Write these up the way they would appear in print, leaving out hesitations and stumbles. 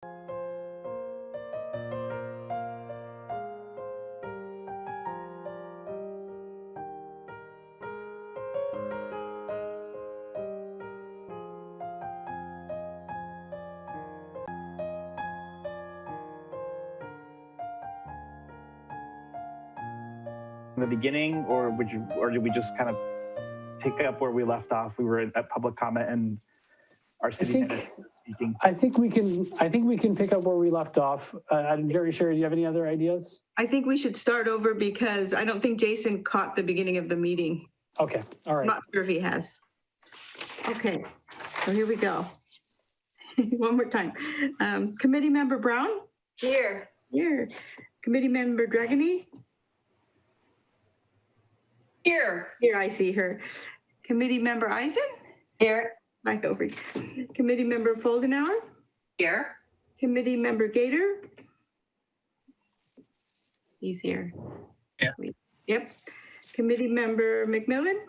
The beginning, or did we just kind of pick up where we left off? We were at public comment and our city manager speaking. I think we can pick up where we left off. Jerry, Sherry, do you have any other ideas? I think we should start over because I don't think Jason caught the beginning of the meeting. Okay, all right. I'm not sure if he has. Okay, so here we go. One more time. Committee Member Brown? Here. Here. Committee Member Dragany? Here. Here, I see her. Committee Member Eisen? Here. Back over. Committee Member Foldenauer? Here. Committee Member Gator? He's here. Yeah. Yep. Committee Member McMillan?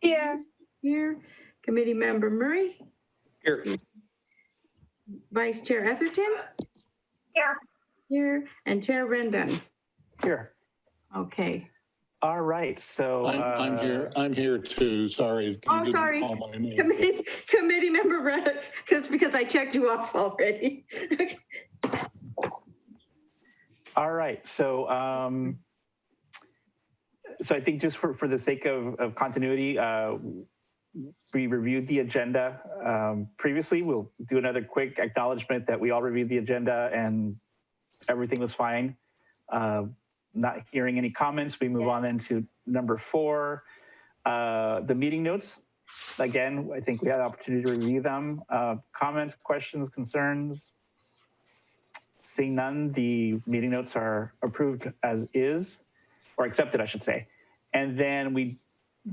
Here. Here. Committee Member Murray? Here. Vice Chair Etherton? Here. Here. And Chair Rendon? Here. Okay. All right. So I'm here. I'm here too. Sorry. Oh, sorry. Committee Member Reddick, because I checked you off already. All right. So I think just for the sake of continuity, we reviewed the agenda previously. We'll do another quick acknowledgement that we all reviewed the agenda and everything was fine. Not hearing any comments, we move on into number 4, the meeting notes. Again, I think we had the opportunity to review them. Comments, questions, concerns? Seeing none, the meeting notes are approved as is, or accepted, I should say. And then we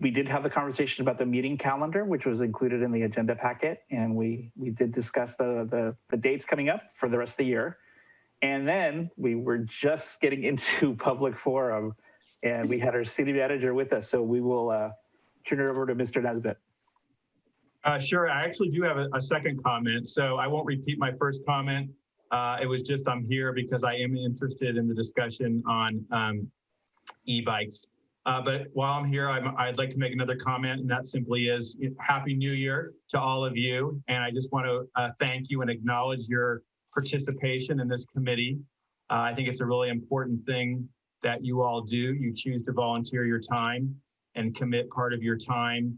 did have the conversation about the meeting calendar, which was included in the agenda packet. And we did discuss the dates coming up for the rest of the year. And then we were just getting into public forum and we had our city manager with us. So we will turn it over to Mr. Nesbitt. Sure, I actually do have a second comment. So I won't repeat my first comment. It was just I'm here because I am interested in the discussion on e-bikes. But while I'm here, I'd like to make another comment, and that simply is Happy New Year to all of you. And I just want to thank you and acknowledge your participation in this committee. I think it's a really important thing that you all do. You choose to volunteer your time and commit part of your time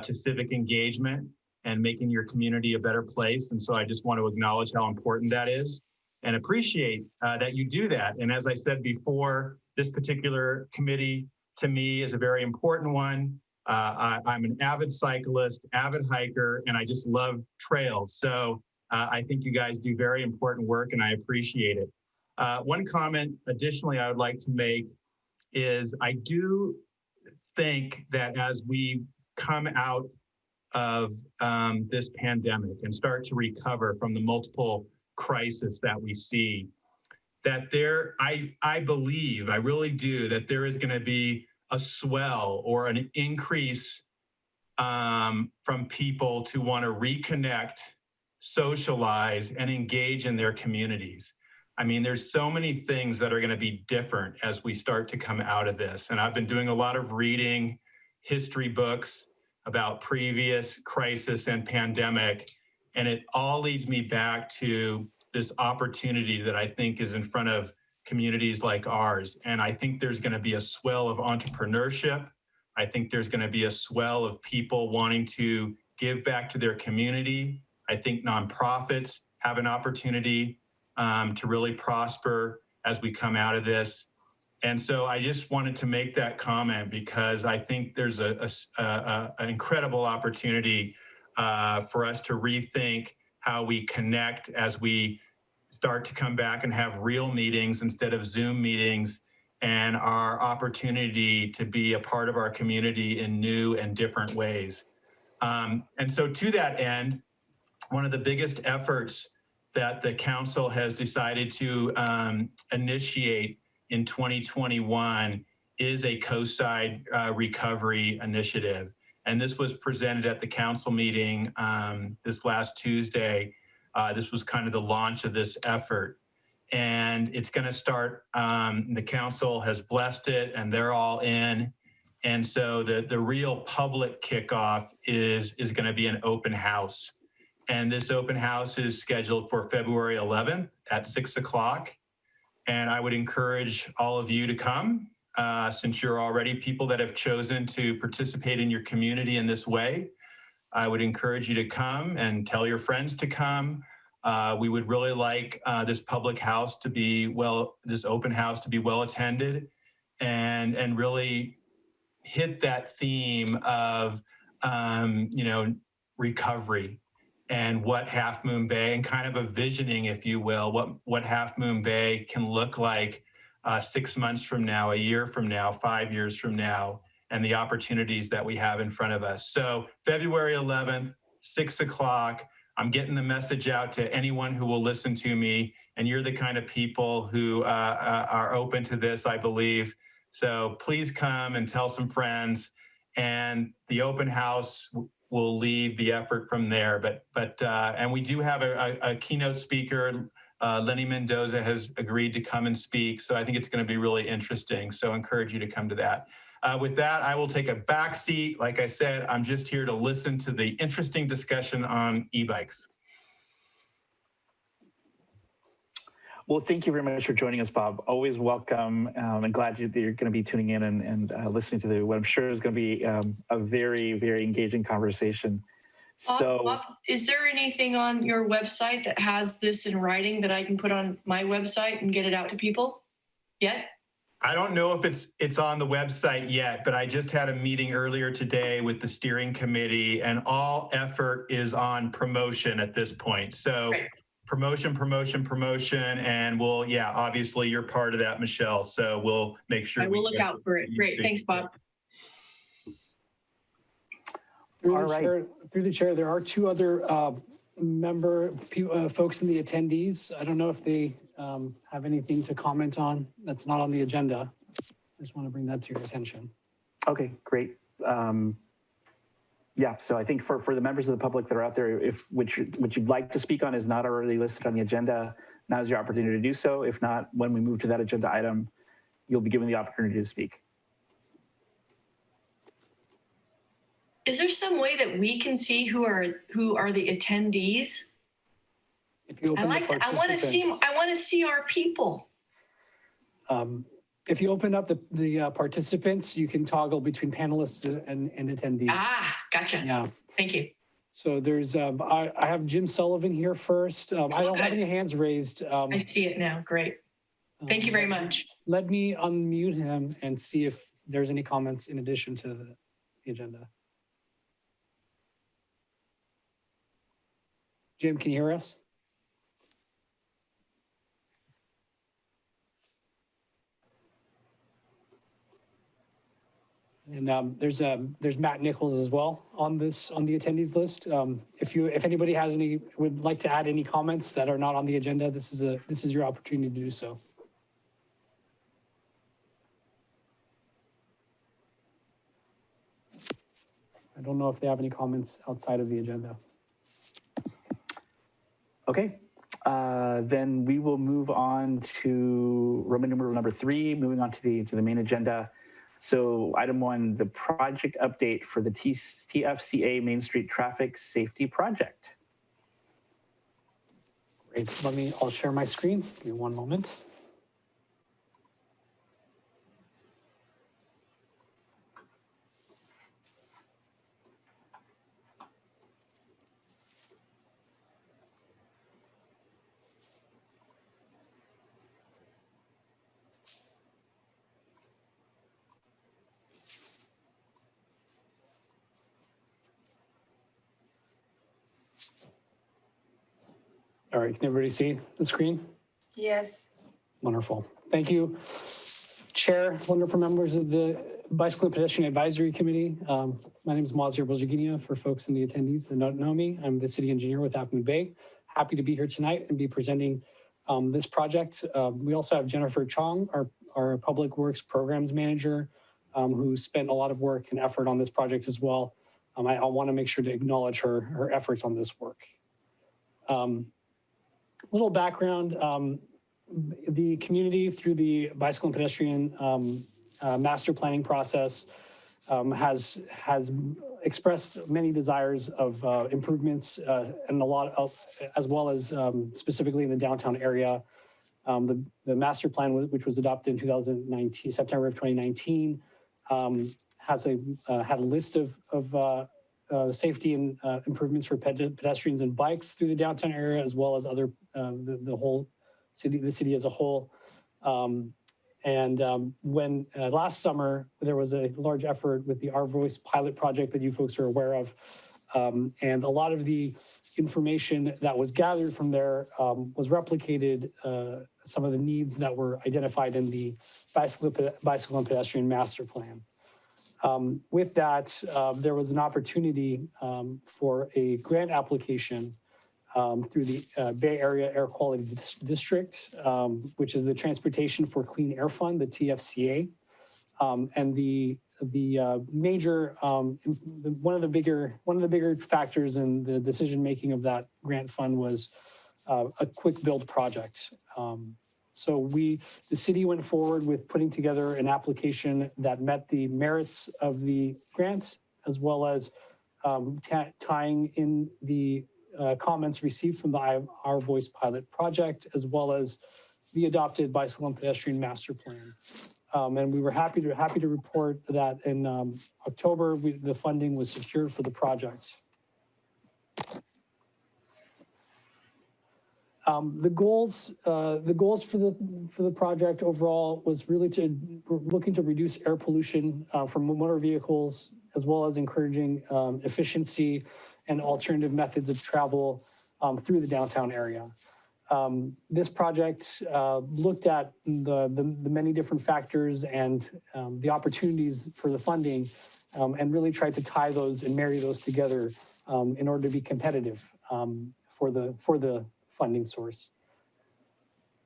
to civic engagement and making your community a better place. And so I just want to acknowledge how important that is and appreciate that you do that. And as I said before, this particular committee to me is a very important one. I'm an avid cyclist, avid hiker, and I just love trails. So I think you guys do very important work and I appreciate it. One comment additionally I would like to make is I do think that as we come out of this pandemic and start to recover from the multiple crises that we see, that I believe, I really do, that there is going to be a swell or an increase from people to want to reconnect, socialize, and engage in their communities. I mean, there's so many things that are going to be different as we start to come out of this. And I've been doing a lot of reading history books about previous crisis and pandemic. And it all leads me back to this opportunity that I think is in front of communities like ours. And I think there's going to be a swell of entrepreneurship. I think there's going to be a swell of people wanting to give back to their community. I think nonprofits have an opportunity to really prosper as we come out of this. And so I just wanted to make that comment because I think there's an incredible opportunity for us to rethink how we connect as we start to come back and have real meetings instead of Zoom meetings, and our opportunity to be a part of our community in new and different ways. And so to that end, one of the biggest efforts that the council has decided to initiate in 2021 is a Coastside recovery initiative. And this was presented at the council meeting this last Tuesday. This was kind of the launch of this effort. And it's going to start, the council has blessed it and they're all in. And so the real public kickoff is going to be an open house. And this open house is scheduled for February 11th at 6 o'clock. And I would encourage all of you to come, since you're already people that have chosen to participate in your community in this way. I would encourage you to come and tell your friends to come. We would really like this public house to be this open house to be well attended, and really hit that theme of recovery and what Half Moon Bay, and kind of a visioning, if you will, what Half Moon Bay can look like 6 months from now, a year from now, 5 years from now, and the opportunities that we have in front of us. So February 11th, 6 o'clock, I'm getting the message out to anyone who will listen to me, and you're the kind of people who are open to this, I believe. So please come and tell some friends, and the open house will lead the effort from there. And we do have a keynote speaker. Lenny Mendoza has agreed to come and speak. So I think it's going to be really interesting. So I encourage you to come to that. With that, I will take a back seat. Like I said, I'm just here to listen to the interesting discussion on e-bikes. Well, thank you very much for joining us, Bob. Always welcome. I'm glad that you're going to be tuning in and listening to what I'm sure is going to be a very, very engaging conversation. Bob, is there anything on your website that has this in writing that I can put on my website and get it out to people yet? I don't know if it's on the website yet, but I just had a meeting earlier today with the steering committee, and all effort is on promotion at this point. So Great. Promotion, and obviously you're part of that, Michelle. So we'll make sure I will look out for it. Great. Thanks, Bob. Through the chair, there are two other folks in the attendees. I don't know if they have anything to comment on that's not on the agenda. I just want to bring that to your attention. Okay, great. So I think for the members of the public that are out there, what you'd like to speak on is not already listed on the agenda, now's your opportunity to do so. If not, when we move to that agenda item, you'll be given the opportunity to speak. Is there some way that we can see who are the attendees? If you open I want to see our people. If you open up the participants, you can toggle between panelists and attendees. Ah, gotcha. Yeah. Thank you. So there's, I have Jim Sullivan here first. I don't have any hands raised. I see it now. Great. Thank you very much. Let me unmute him and see if there's any comments in addition to the agenda. Jim, can you hear us? And there's Matt Nichols as well on the attendees list. If anybody would like to add any comments that are not on the agenda, this is your opportunity to do so. I don't know if they have any comments outside of the agenda. Okay, then we will move on to Roman numeral number 3, moving on to the main agenda. So item 1, the project update for the TFCA Main Street Traffic Safety Project. Great, I'll share my screen. Give me one moment. All right, can everybody see the screen? Yes. Wonderful. Thank you, Chair, wonderful members of the Bicycle and Pedestrian Advisory Committee. My name is Mazir Bozerginia. For folks in the attendees that don't know me, I'm the city engineer with Half Moon Bay. Happy to be here tonight and be presenting this project. We also have Jennifer Chong, our Public Works Programs Manager, who spent a lot of work and effort on this project as well. I want to make sure to acknowledge her efforts on this work. little background, the community through the bicycle and pedestrian master planning process has expressed many desires of improvements and a lot of, as well as specifically in the downtown area. The master plan, which was adopted in 2019, September of 2019, had a list of safety and improvements for pedestrians and bikes through the downtown area, as well as other the whole city, the city as a whole. When last summer there was a large effort with the Our Voice pilot project that you folks are aware of, and a lot of the information that was gathered from there was replicated. Some of the needs that were identified in the bicycle and pedestrian master plan. With that, there was an opportunity for a grant application through the Bay Area Air Quality District, which is the Transportation for Clean Air Fund, the TFCA. And the major, one of the bigger factors in the decision making of that grant fund was a quick build project. So the city went forward with putting together an application that met the merits of the grant, as well as tying in the comments received from the Our Voice pilot project, as well as the adopted bicycle and pedestrian master plan. And we were happy to report that in October, the funding was secured for the project. The goals for the project overall was really looking to reduce air pollution from motor vehicles, as well as encouraging efficiency and alternative methods of travel through the downtown area. This project looked at the many different factors and the opportunities for the funding, and really tried to tie those and marry those together in order to be competitive for the funding source.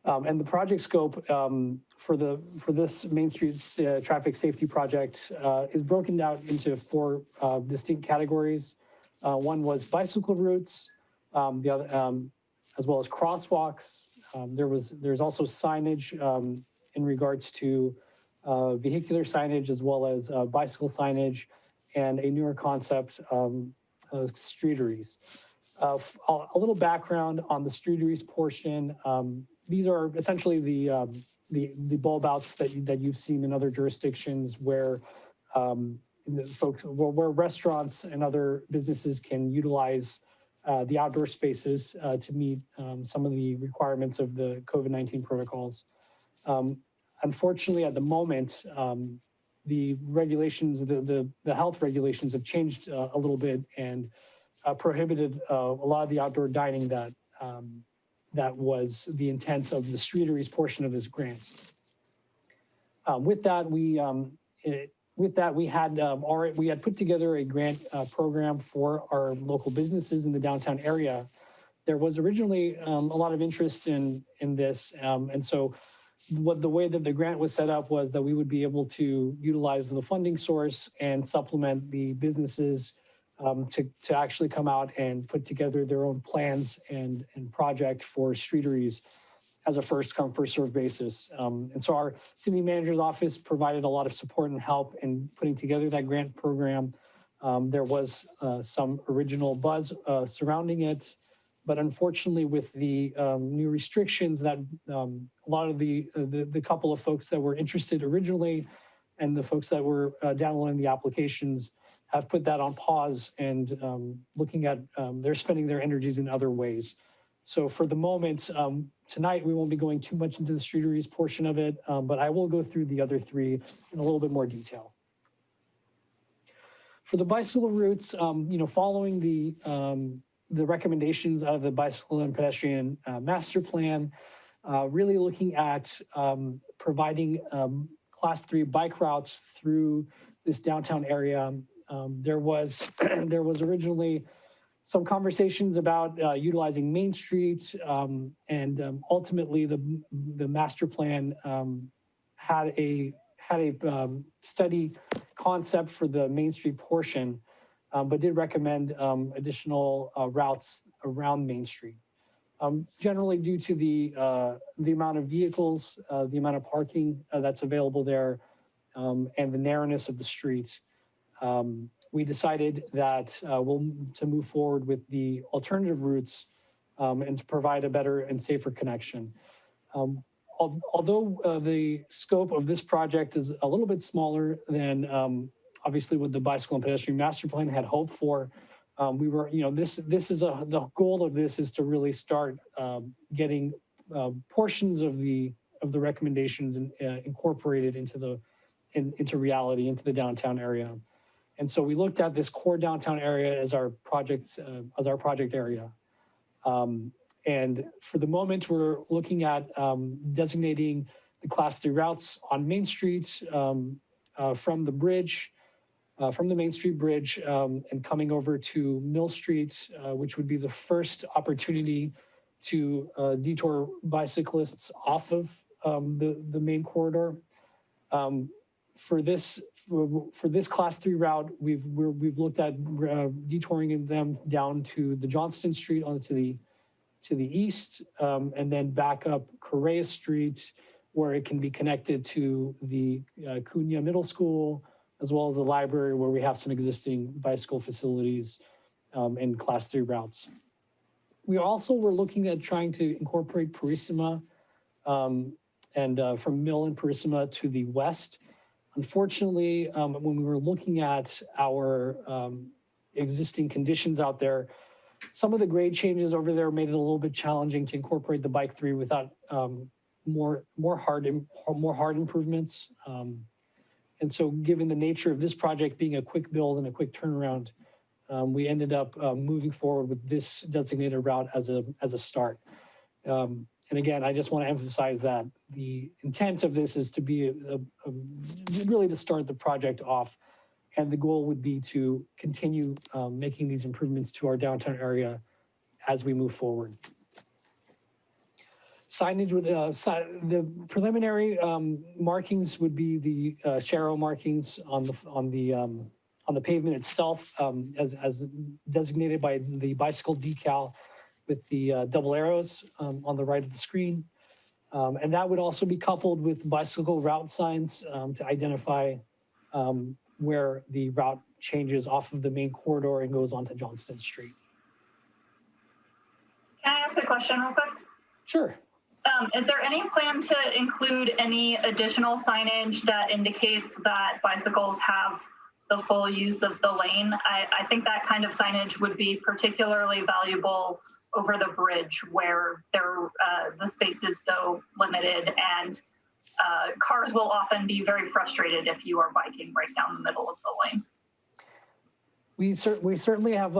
And the project scope for this Main Street traffic safety project is broken out into 4 distinct categories. One was bicycle routes, the other, as well as crosswalks. There's also signage in regards to vehicular signage, as well as bicycle signage, and a newer concept, streeteries. A little background on the streeteries portion. These are essentially the bulb outs that you've seen in other jurisdictions where where restaurants and other businesses can utilize the outdoor spaces to meet some of the requirements of the COVID-19 protocols. Unfortunately, at the moment, the regulations, the health regulations have changed a little bit and prohibited a lot of the outdoor dining that was the intent of the streeteries portion of this grant. With that, we had put together a grant program for our local businesses in the downtown area. There was originally a lot of interest in this, and so the way that the grant was set up was that we would be able to utilize the funding source and supplement the businesses to actually come out and put together their own plans and project for streeteries as a first come, first served basis. And so our city manager's office provided a lot of support and help in putting together that grant program. There was some original buzz surrounding it, but unfortunately with the new restrictions that a lot of the couple of folks that were interested originally and the folks that were downloading the applications have put that on pause and looking at, they're spending their energies in other ways. So for the moment, tonight, we won't be going too much into the streeteries portion of it, but I will go through the other 3 in a little bit more detail. For the bicycle routes, following the recommendations of the bicycle and pedestrian master plan, really looking at providing class 3 bike routes through this downtown area. There was originally some conversations about utilizing Main Street, and ultimately the master plan had a study concept for the Main Street portion, but did recommend additional routes around Main Street. generally due to the amount of vehicles, the amount of parking that's available there, and the narrowness of the street. We decided that to move forward with the alternative routes and to provide a better and safer connection. Although the scope of this project is a little bit smaller than obviously what the bicycle and pedestrian master plan had hoped for, we were, the goal of this is to really start getting portions of the recommendations incorporated into reality, into the downtown area. And so we looked at this core downtown area as our project area. And for the moment, we're looking at designating the Class 3 routes on Main Street from the bridge, from the Main Street Bridge, and coming over to Mill Street, which would be the first opportunity to detour bicyclists off of the main corridor. For this Class 3 route, we've looked at detouring them down to the Johnston Street to the east, and then back up Correa Street, where it can be connected to the Cunha Middle School, as well as the library, where we have some existing bicycle facilities and Class 3 routes. We also were looking at trying to incorporate Purísima and from Mill and Purísima to the west. Unfortunately, when we were looking at our existing conditions out there, some of the grade changes over there made it a little bit challenging to incorporate the bike 3 without more hard improvements. And so given the nature of this project being a quick build and a quick turnaround, we ended up moving forward with this designated route as a start. And again, I just want to emphasize that the intent of this is to be really to start the project off. And the goal would be to continue making these improvements to our downtown area as we move forward. Signage with the preliminary markings would be the Sharrow markings on the pavement itself, as designated by the bicycle decal with the double arrows on the right of the screen. And that would also be coupled with bicycle route signs to identify where the route changes off of the main corridor and goes onto Johnston Street. Can I ask a question real quick? Sure. Is there any plan to include any additional signage that indicates that bicycles have the full use of the lane? I think that kind of signage would be particularly valuable over the bridge where the space is so limited, and cars will often be very frustrated if you are biking right down the middle of the lane. We certainly have,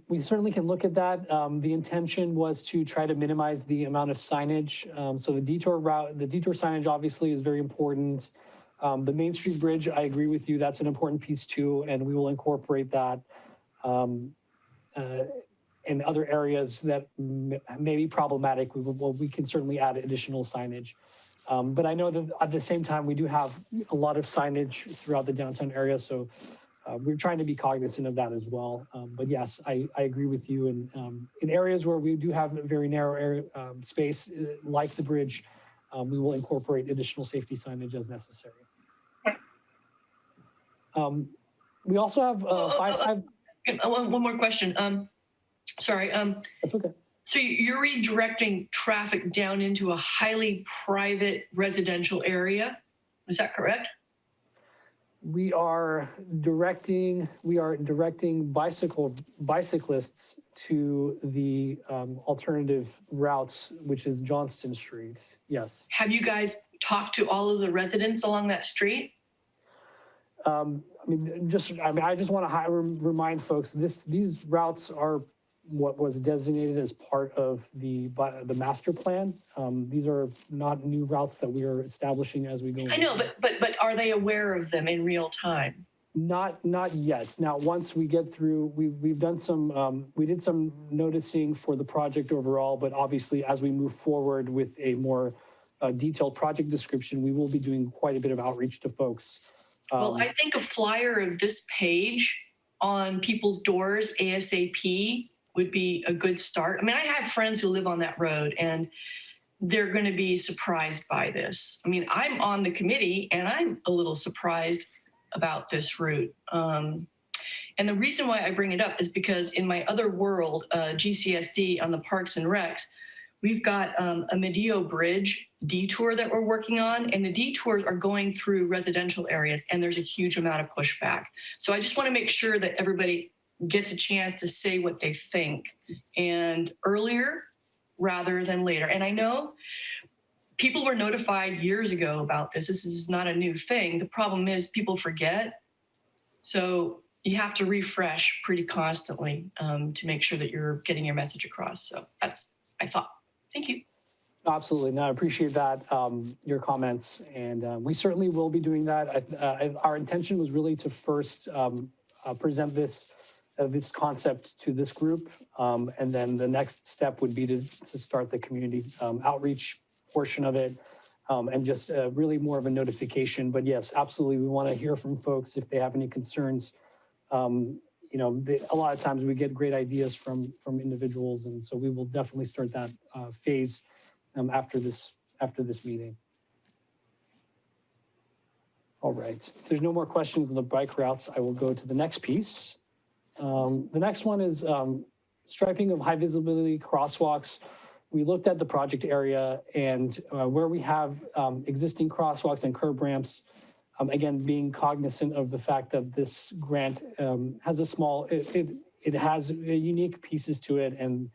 we certainly can look at that. The intention was to try to minimize the amount of signage. So the detour signage obviously is very important. The Main Street Bridge, I agree with you, that's an important piece too, and we will incorporate that in other areas that may be problematic. We can certainly add additional signage. But I know that at the same time, we do have a lot of signage throughout the downtown area, so we're trying to be cognizant of that as well. But yes, I agree with you. And in areas where we do have a very narrow area, space, like the bridge, we will incorporate additional safety signage as necessary. We also have one more question. Sorry. That's okay. So you're redirecting traffic down into a highly private residential area. Is that correct? We are directing bicyclists to the alternative routes, whijust is Johnston Street. Yes. Have you guys talked to all of the residents along that street? I just want to remind folks these routes are what was designated as part of the master plan. These are not new routes that we are establishing as we go. I know, but are they aware of them in real time? Not yet. Now, once we get through, we've done some, we did some noticing for the project overall, but obviously as we move forward with a more detailed project description, we will be doing quite a bit of outreach to folks. Well, I think a flyer of this page on people's doors ASAP would be a good start. I mean, I have friends who live on that road and they're going to be surprised by this. I mean, I'm on the committee and I'm a little surprised about this route. And the reason why I bring it up is because in my other world, GCSD on the Parks and Recs, we've got a Medio Bridge detour that we're working on, and the detours are going through residential areas, and there's a huge amount of pushback. So I just want to make sure that everybody gets a chance to say what they think, and earlier rather than later. And I know people were notified years ago about this. This is not a new thing. The problem is people forget. So you have to refresh pretty constantly to make sure that you're getting your message across. So that's, I thought. Thank you. Absolutely. No, I appreciate that, your comments. And we certainly will be doing that. Our intention was really to first present this concept to this group. And then the next step would be to start the community outreach portion of it and just really more of a notification. But yes, absolutely. We want to hear from folks if they have any concerns. You know, a lot of times we get great ideas from individuals, and so we will definitely start that phase after this meeting. All right, if there's no more questions on the bike routes, I will go to the next piece. The next one is striping of high visibility crosswalks. We looked at the project area and where we have existing crosswalks and curb ramps. Again, being cognizant of the fact that this grant has a small, it has unique pieces to it, and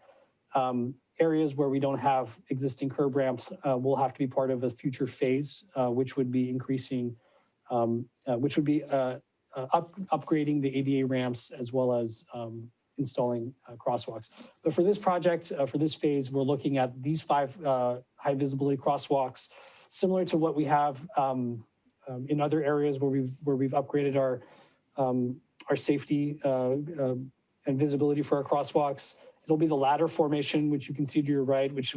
areas where we don't have existing curb ramps will have to be part of a future phase, which would be increasing, upgrading the ADA ramps as well as installing crosswalks. But for this project, for this phase, we're looking at these 5 high visibility crosswalks, similar to what we have in other areas where we've upgraded our safety and visibility for our crosswalks. It'll be the ladder formation, which you can see to your right, which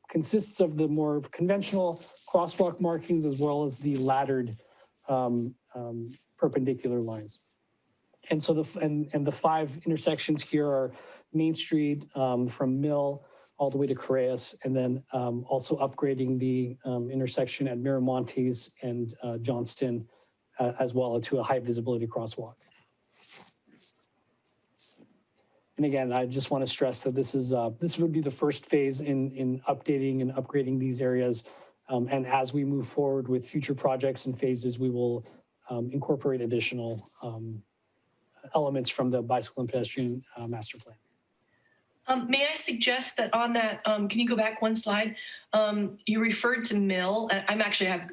consists of the more conventional crosswalk markings as well as the laddered perpendicular lines. And so the 5 intersections here are Main Street from Mill all the way to Correas, and then also upgrading the intersection at Miramontes and Johnston as well to a high visibility crosswalk. And again, I just want to stress that this would be the first phase in updating and upgrading these areas. And as we move forward with future projects and phases, we will incorporate additional elements from the bicycle and pedestrian master plan. May I suggest that on that, can you go back one slide? You referred to Mill. I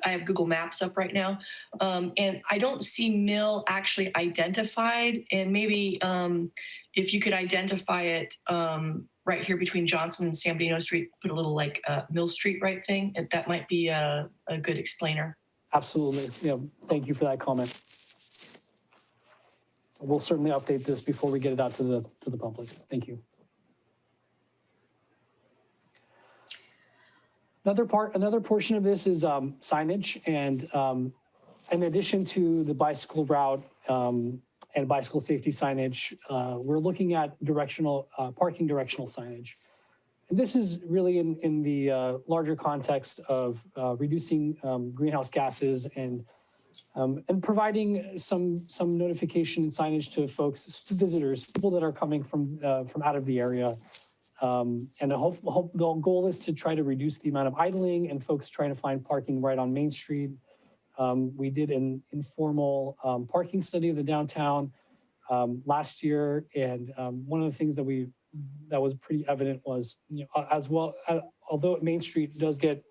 have Google Maps up right now, and I don't see Mill actually identified. And maybe if you could identify it right here between Johnson and San Bernardino Street, put a little like Mill Street right thing. That might be a good explainer. Absolutely. Yeah. Thank you for that comment. We'll certainly update this before we get it out to the public. Thank you. Another portion of this is signage, and in addition to the bicycle route and bicycle safety signage, we're looking at parking directional signage. And this is really in the larger context of reducing greenhouse gases and providing some notification and signage to folks, to visitors, people that are coming from out of the area. And the goal is to try to reduce the amount of idling and folks trying to find parking right on Main Street. We did an informal parking study of the downtown last year, and one of the things that was pretty evident was, although Main Street does get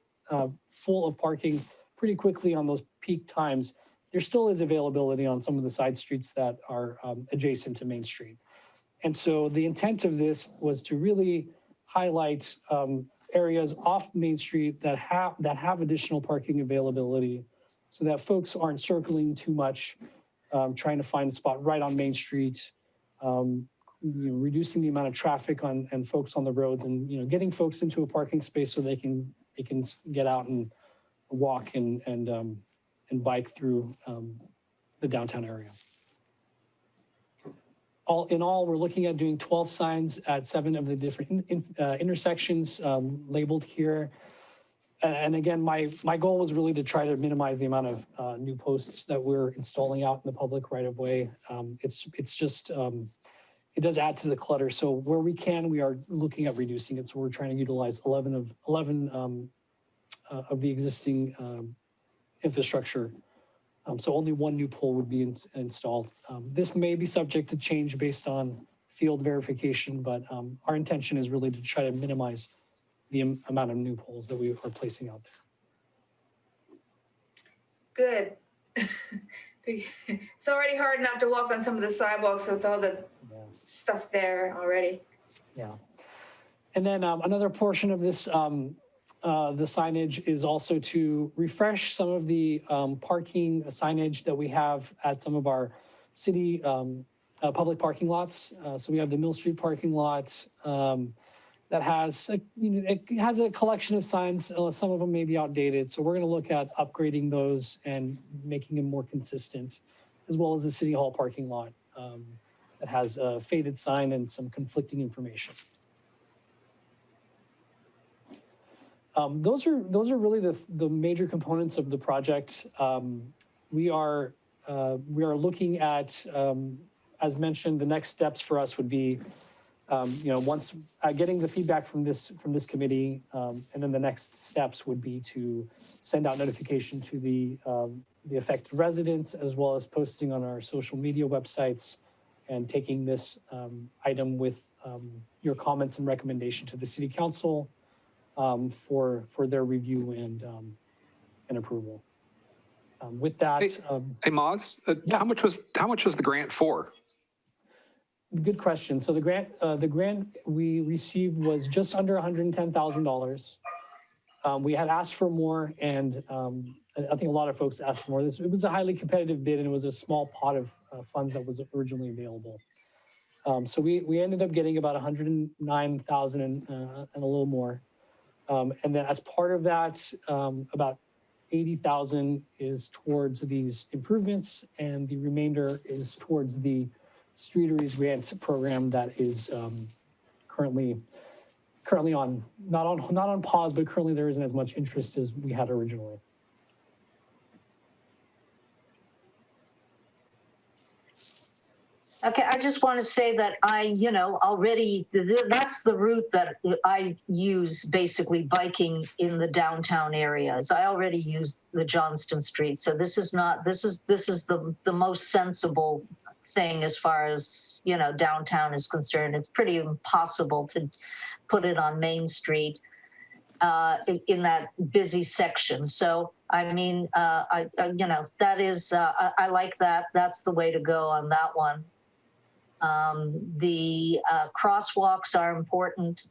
full of parking pretty quickly on those peak times, there still is availability on some of the side streets that are adjacent to Main Street. And so the intent of this was to really highlight areas off Main Street that have additional parking availability, so that folks aren't circling too much, trying to find a spot right on Main Street, reducing the amount of traffic and folks on the roads, and getting folks into a parking space so they can get out and walk and bike through the downtown area. in all, we're looking at doing 12 signs at 7 of the different intersections labeled here. And again, my goal was really to try to minimize the amount of new posts that we're installing out in the public right of way. It's just, it does add to the clutter. So where we can, we are looking at reducing it. So we're trying to utilize 11 of the existing infrastructure. So only one new pole would be installed. This may be subject to change based on field verification, but our intention is really to try to minimize the amount of new poles that we are placing out there. Good. It's already hard enough to walk on some of the sidewalks with all the stuff there already. Yeah. And then another portion of this, the signage is also to refresh some of the parking signage that we have at some of our city public parking lots. So we have the Mill Street parking lot that has, it has a collection of signs. Some of them may be outdated. So we're going to look at upgrading those and making them more consistent, as well as the City Hall parking lot that has a faded sign and some conflicting information. Those are really the major components of the project. We are looking at, as mentioned, the next steps for us would be, once getting the feedback from this committee, and then the next steps would be to send out notification to the affected residents, as well as posting on our social media websites, and taking this item with your comments and recommendation to the City Council for their review and approval. With that, Hey, Moz, yeah. how much was the grant for? Good question. So the grant we received was just under $110,000. We had asked for more, and I think a lot of folks asked for more. It was a highly competitive bid, and it was a small pot of funds that was originally available. So we ended up getting about $109,000 and a little more. And then as part of that, about $80,000 is towards these improvements, and the remainder is towards the Streeteries grant program that is currently on not on pause, but currently there isn't as much interest as we had originally. Okay, I just want to say that already that's the route that I use basically biking in the downtown areas. I already use the Johnston Street. So this is the most sensible thing as far as, downtown is concerned. It's pretty impossible to put it on Main Street in that busy section. So, I mean, that is, I like that. That's the way to go on that one. The crosswalks are important,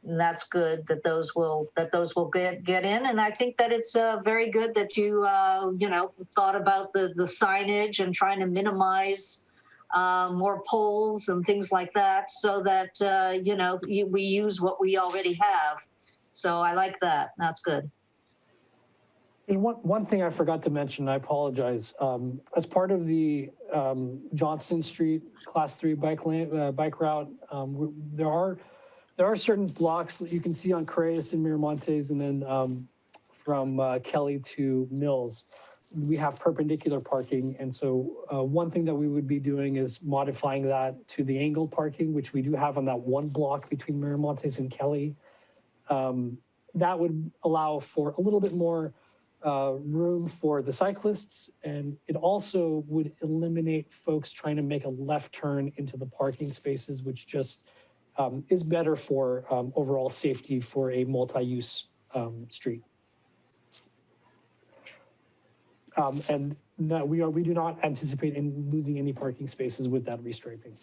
and that's good that those will get in. And I think that it's very good that you thought about the signage and trying to minimize more poles and things like that, so that we use what we already have. So I like that. That's good. And one thing I forgot to mention, I apologize. As part of the Johnston Street Class 3 bike route, there are certain blocks that you can see on Correas and Miramontes, and then from Kelly to Mills, we have perpendicular parking. And so one thing that we would be doing is modifying that to the angled parking, which we do have on that one block between Miramontes and Kelly. That would allow for a little bit more room for the cyclists, and it also would eliminate folks trying to make a left turn into the parking spaces, which just is better for overall safety for a multi-use street. And no, we do not anticipate in losing any parking spaces with that restriping.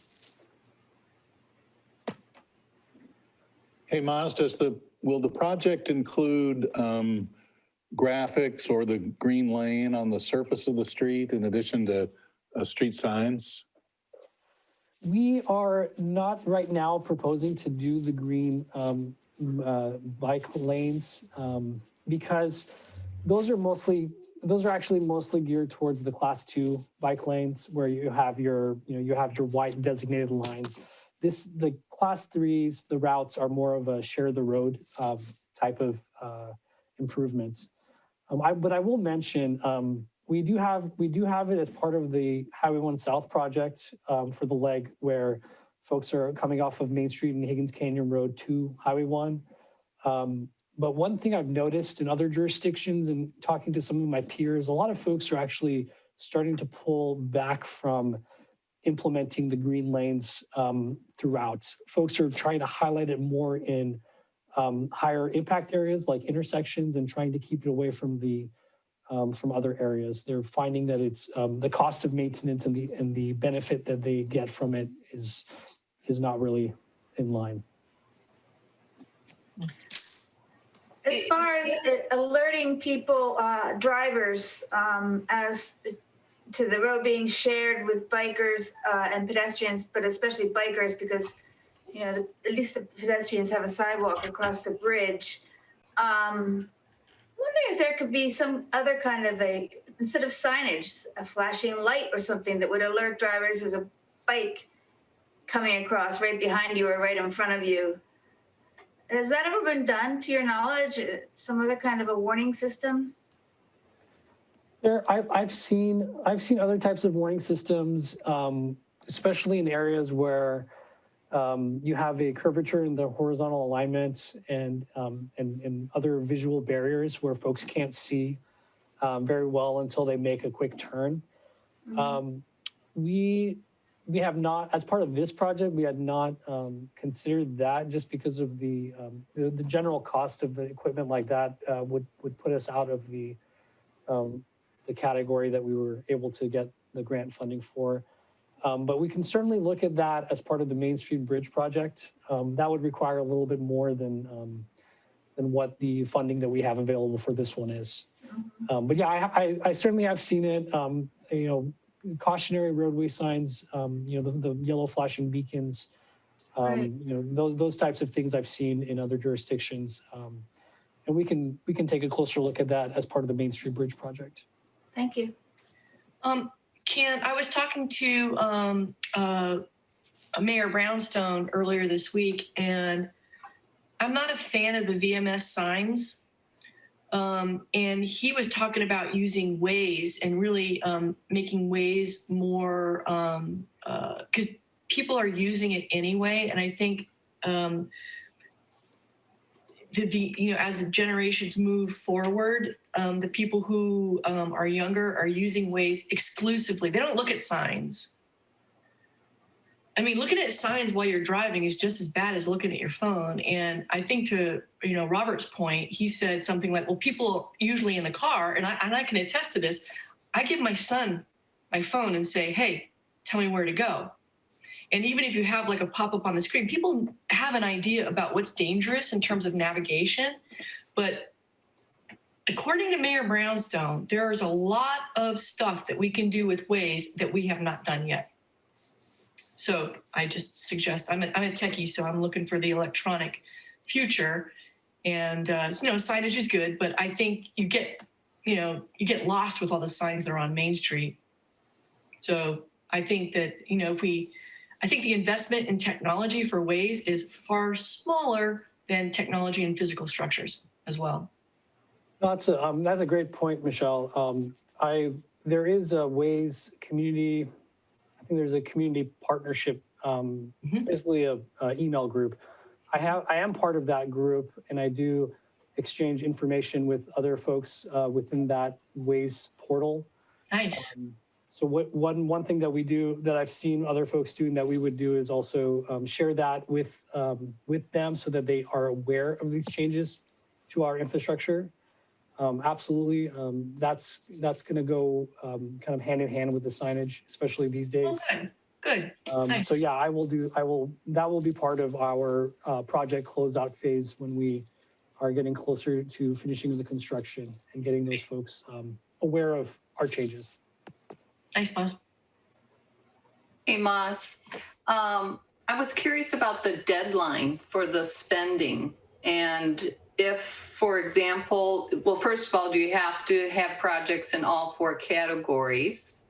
Hey, Maz, will the project include graphics or the green lane on the surface of the street in addition to street signs? We are not right now proposing to do the green bike lanes because those are actually mostly geared towards the class 2 bike lanes where you have your white designated lines. The class 3s, the routes are more of a share the road type of improvements. But I will mention, we do have it as part of the Highway 1 South project for the leg where folks are coming off of Main Street and Higgins Canyon Road to Highway 1. But one thing I've noticed in other jurisdictions and talking to some of my peers, a lot of folks are actually starting to pull back from implementing the green lanes throughout. Folks are trying to highlight it more in higher impact areas like intersections and trying to keep it away from from other areas. They're finding that it's the cost of maintenance and the benefit that they get from it is not really in line. As far as alerting people, drivers, as to the road being shared with bikers and pedestrians, but especially bikers, because at least the pedestrians have a sidewalk across the bridge. Wondering if there could be some other kind of instead of signage, a flashing light or something that would alert drivers as a bike coming across right behind you or right in front of you. Has that ever been done to your knowledge? Some other kind of a warning system? I've seen other types of warning systems, especially in areas where you have a curvature in the horizontal alignment and other visual barriers where folks can't see very well until they make a quick turn. Mm-hmm. We have not, as part of this project, we had not considered that just because of the general cost of the equipment like that would put us out of the category that we were able to get the grant funding for. But we can certainly look at that as part of the Main Street Bridge project. That would require a little bit more than what the funding that we have available for this one is. But yeah, I certainly have seen it. Cautionary roadway signs, the yellow flashing beacons, Right. Those types of things I've seen in other jurisdictions. And we can take a closer look at that as part of the Main Street Bridge project. Thank you. Ken, I was talking to Mayor Brownstone earlier this week, and I'm not a fan of the VMS signs. And he was talking about using Waze and really making Waze more, because people are using it anyway. And I think as the generations move forward, the people who are younger are using Waze exclusively. They don't look at signs. I mean, looking at signs while you're driving is just as bad as looking at your phone. And I think to, Robert's point, he said something like, well, people are usually in the car, and I can attest to this. I give my son my phone and say, hey, tell me where to go. And even if you have like a pop-up on the screen, people have an idea about what's dangerous in terms of navigation. But according to Mayor Brownstone, there is a lot of stuff that we can do with Waze that we have not done yet. So I just suggest, I'm a techie, so I'm looking for the electronic future. And signage is good, but I think you get lost with all the signs that are on Main Street. So I think that, I think the investment in technology for Waze is far smaller than technology in physical structures as well. That's a great point, Michelle. There is a Waze community. I think there's a community partnership, basically a email group. I am part of that group, and I do exchange information with other folks within that Waze portal. Nice. So one thing that we do, that I've seen other folks doing that we would do, is also share that with them so that they are aware of these changes to our infrastructure. Absolutely, that's going to go kind of hand in hand with the signage, especially these days. Oh, good. Nice. So yeah, that will be part of our project closeout phase when we are getting closer to finishing the construction and getting those folks aware of our changes. Nice, Moz. Hey, Moz. I was curious about the deadline for the spending, and if, for example, well, first of all, do you have to have projects in all 4 categories?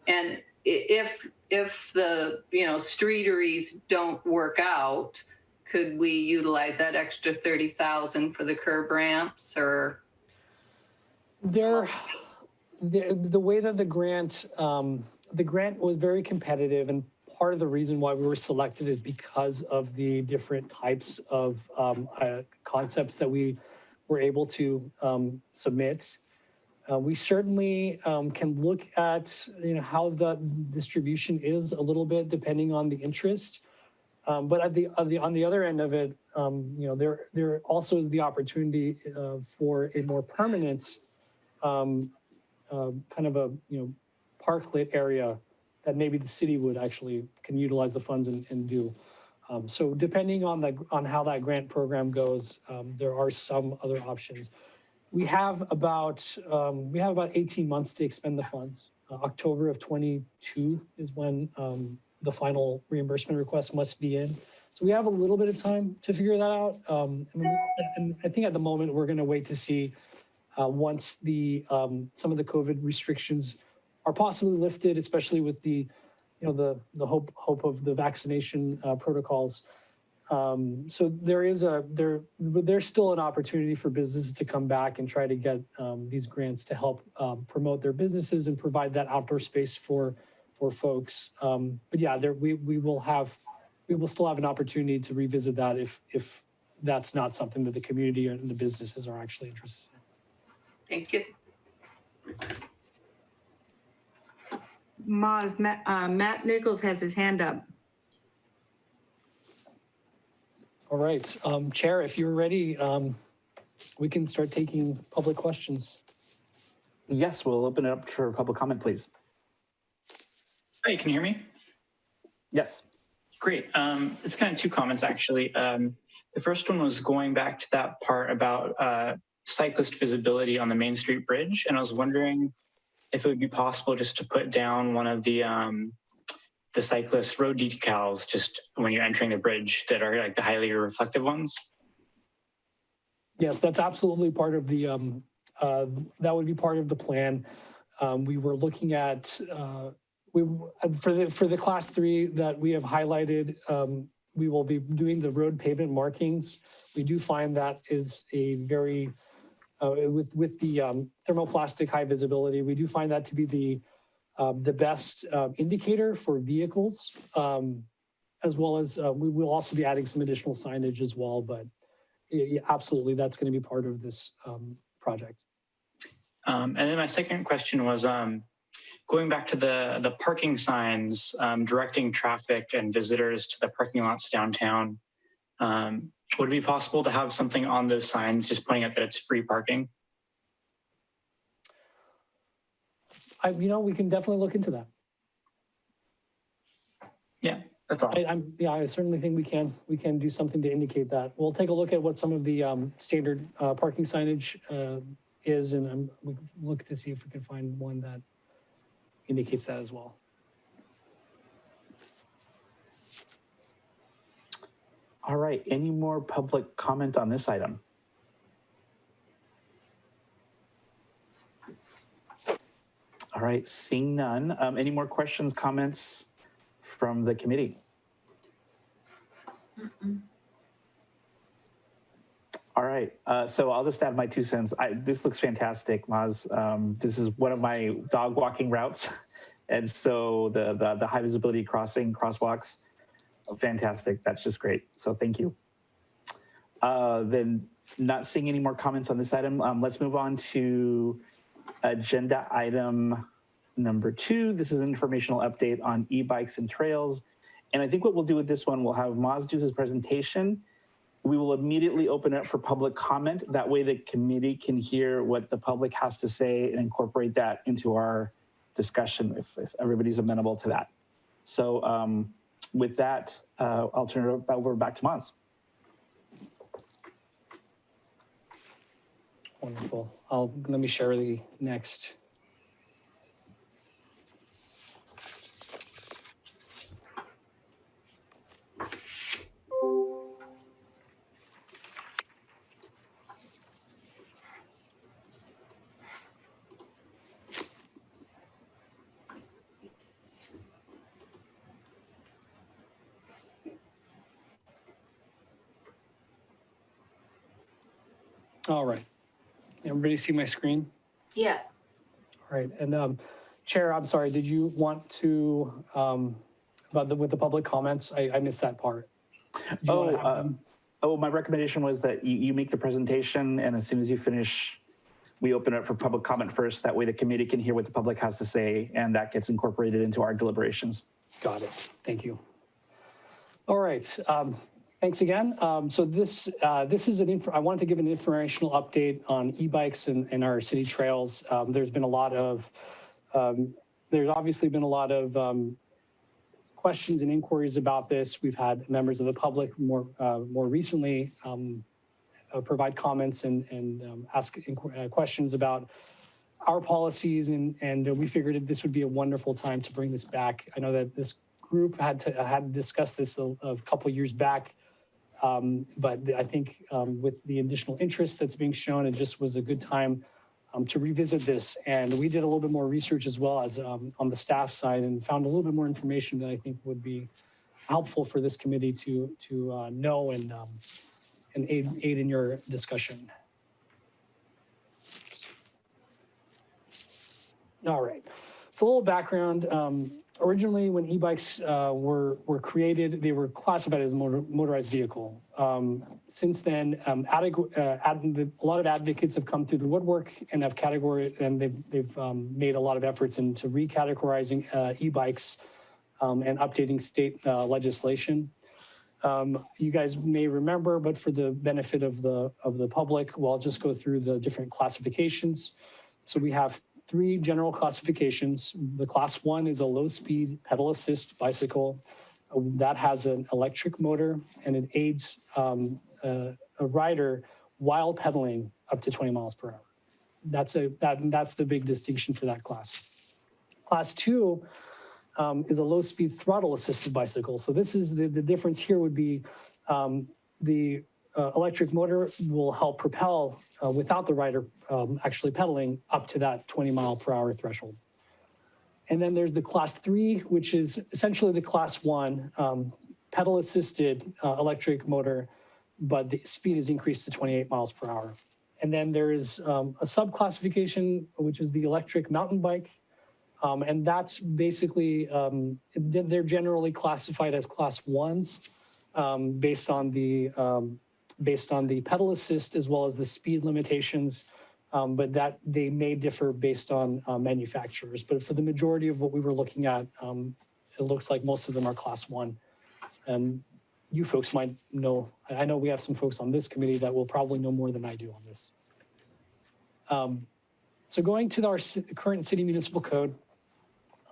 And if the, streeteries don't work out, could we utilize that extra 30,000 for the curb ramps or? The way that the grant was very competitive, and part of the reason why we were selected is because of the different types of concepts that we were able to submit. We certainly can look at how the distribution is a little bit depending on the interest. But on the other end of it, there also is the opportunity for a more permanent kind of a parklet area that maybe the city would actually can utilize the funds and do. So depending on how that grant program goes, there are some other options. We have about 18 months to expend the funds. October of 22 is when the final reimbursement request must be in. So we have a little bit of time to figure that out. And I think at the moment we're going to wait to see once some of the COVID restrictions are possibly lifted, especially with the hope of the vaccination protocols. So there's still an opportunity for businesses to come back and try to get these grants to help promote their businesses and provide that outdoor space for folks. But yeah, we will still have an opportunity to revisit that if that's not something that the community and the businesses are actually interested in. Thank you. Moz, Matt Nichols has his hand up. All right, Chair, if you're ready, we can start taking public questions. Yes, we'll open it up for public comment, please. Hey, can you hear me? Yes. Great. It's kind of 2 comments, actually. The first one was going back to that part about cyclist visibility on the Main Street Bridge. And I was wondering if it would be possible just to put down one of the cyclist road decals just when you're entering the bridge that are like the highly reflective ones. Yes, that's absolutely part of the, that would be part of the plan. We were looking at, for the class 3 that we have highlighted, we will be doing the road pavement markings. We do find that is a very, with the thermoplastic high visibility, we do find that to be the best indicator for vehicles, as well as we will also be adding some additional signage as well. But yeah, absolutely, that's going to be part of this project. And then my second question was going back to the parking signs, directing traffic and visitors to the parking lots downtown. Would it be possible to have something on those signs just pointing out that it's free parking? We can definitely look into that. Yeah, that's all. I certainly think we can do something to indicate that. We'll take a look at what some of the standard parking signage is, and we can look to see if we can find one that indicates that as well. All right, any more public comment on this item? All right, seeing none. Any more questions, comments from the committee? All right, so I'll just add my 2 cents. This looks fantastic, Maz. This is one of my dog walking routes. And so the high visibility crosswalks, fantastic. That's just great. So thank you. Then not seeing any more comments on this item. Let's move on to agenda item number 2. This is an informational update on e-bikes and trails. And I think what we'll do with this one, we'll have Maz do his presentation. We will immediately open it up for public comment. That way the committee can hear what the public has to say and incorporate that into our discussion if everybody's amenable to that. So with that, I'll turn it over back to Maz. Wonderful. Let me share the next. All right. Everybody see my screen? Yeah. All right. And Chair, I'm sorry, did you want to, with the public comments? I missed that part. Did you want to have them? My recommendation was that you make the presentation, and as soon as you finish, we open it up for public comment first. That way the committee can hear what the public has to say, and that gets incorporated into our deliberations. Got it. Thank you. All right. Thanks again. So this is I wanted to give an informational update on e-bikes and our city trails. There's been a lot of, there's obviously been a lot of questions and inquiries about this. We've had members of the public more recently provide comments and ask questions about our policies, and we figured this would be a wonderful time to bring this back. I know that this group had discussed this a couple years back, but I think with the additional interest that's being shown, it just was a good time to revisit this. And we did a little bit more research as well as on the staff side, and found a little bit more information that I think would be helpful for this committee to know and aid in your discussion. All right, so a little background. Originally, when e-bikes were created, they were classified as a motorized vehicle. Since then, a lot of advocates have come through the woodwork and have they've made a lot of efforts into recategorizing e-bikes and updating state legislation. You guys may remember, but for the benefit of the public, I'll just go through the different classifications. So we have 3 general classifications. The class 1 is a low-speed pedal assist bicycle that has an electric motor, and it aids a rider while pedaling up to 20 miles per hour. That's the big distinction for that class. Class 2 is a low-speed throttle assisted bicycle. So this is the difference here would be the electric motor will help propel without the rider actually pedaling up to that 20 mile per hour threshold. And then there's the class 3, which is essentially the class 1 pedal assisted electric motor, but the speed is increased to 28 miles per hour. And then there is a sub-classification, which is the electric mountain bike. And that's basically, they're generally classified as class 1s based on the pedal assist as well as the speed limitations, but that they may differ based on manufacturers. But for the majority of what we were looking at, it looks like most of them are class 1. And you folks might know, I know we have some folks on this committee that will probably know more than I do on this. So going to our current city municipal code,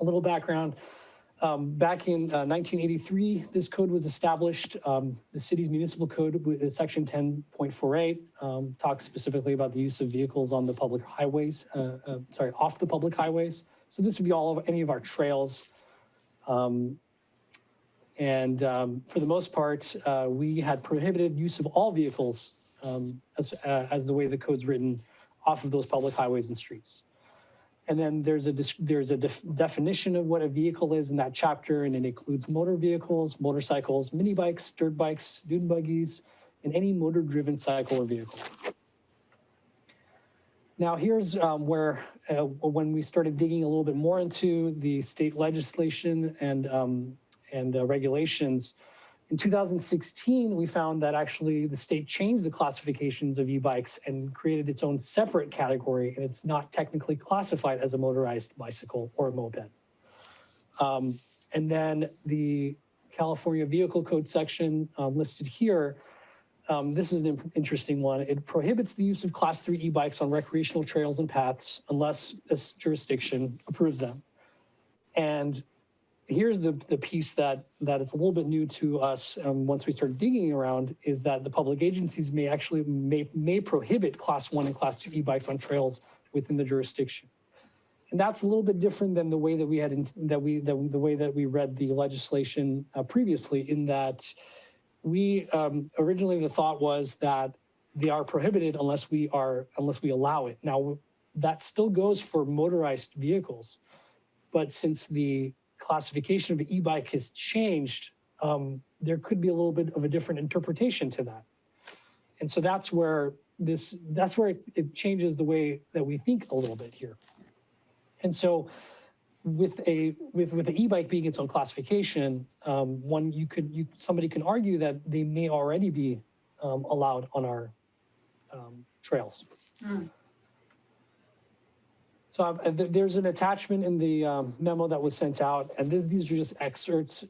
a little background. Back in 1983, this code was established. The city's municipal code, section 10.48, talks specifically about the use of vehicles on the public highways, off the public highways. So this would be any of our trails. For the most part, we had prohibited use of all vehicles as the way the code's written off of those public highways and streets. And then there's a definition of what a vehicle is in that chapter, and it includes motor vehicles, motorcycles, mini bikes, dirt bikes, dune buggies, and any motor-driven cycle or vehicle. Now here's where, when we started digging a little bit more into the state legislation and regulations, in 2016, we found that actually the state changed the classifications of e-bikes and created its own separate category, and it's not technically classified as a motorized bicycle or a moped. And then the California Vehicle Code section listed here, this is an interesting one. It prohibits the use of class 3 e-bikes on recreational trails and paths unless this jurisdiction approves them. And here's the piece that it's a little bit new to us once we start digging around, is that the public agencies may prohibit class 1 and class 2 e-bikes on trails within the jurisdiction. And that's a little bit different than the way that we had the way that we read the legislation previously, in that we originally the thought was that they are prohibited unless we allow it. Now that still goes for motorized vehicles, but since the classification of an e-bike has changed, there could be a little bit of a different interpretation to that. And so that's where that's where it changes the way that we think a little bit here. And so with the e-bike being its own classification, somebody can argue that they may already be allowed on our trails. So there's an attachment in the memo that was sent out, and these are just excerpts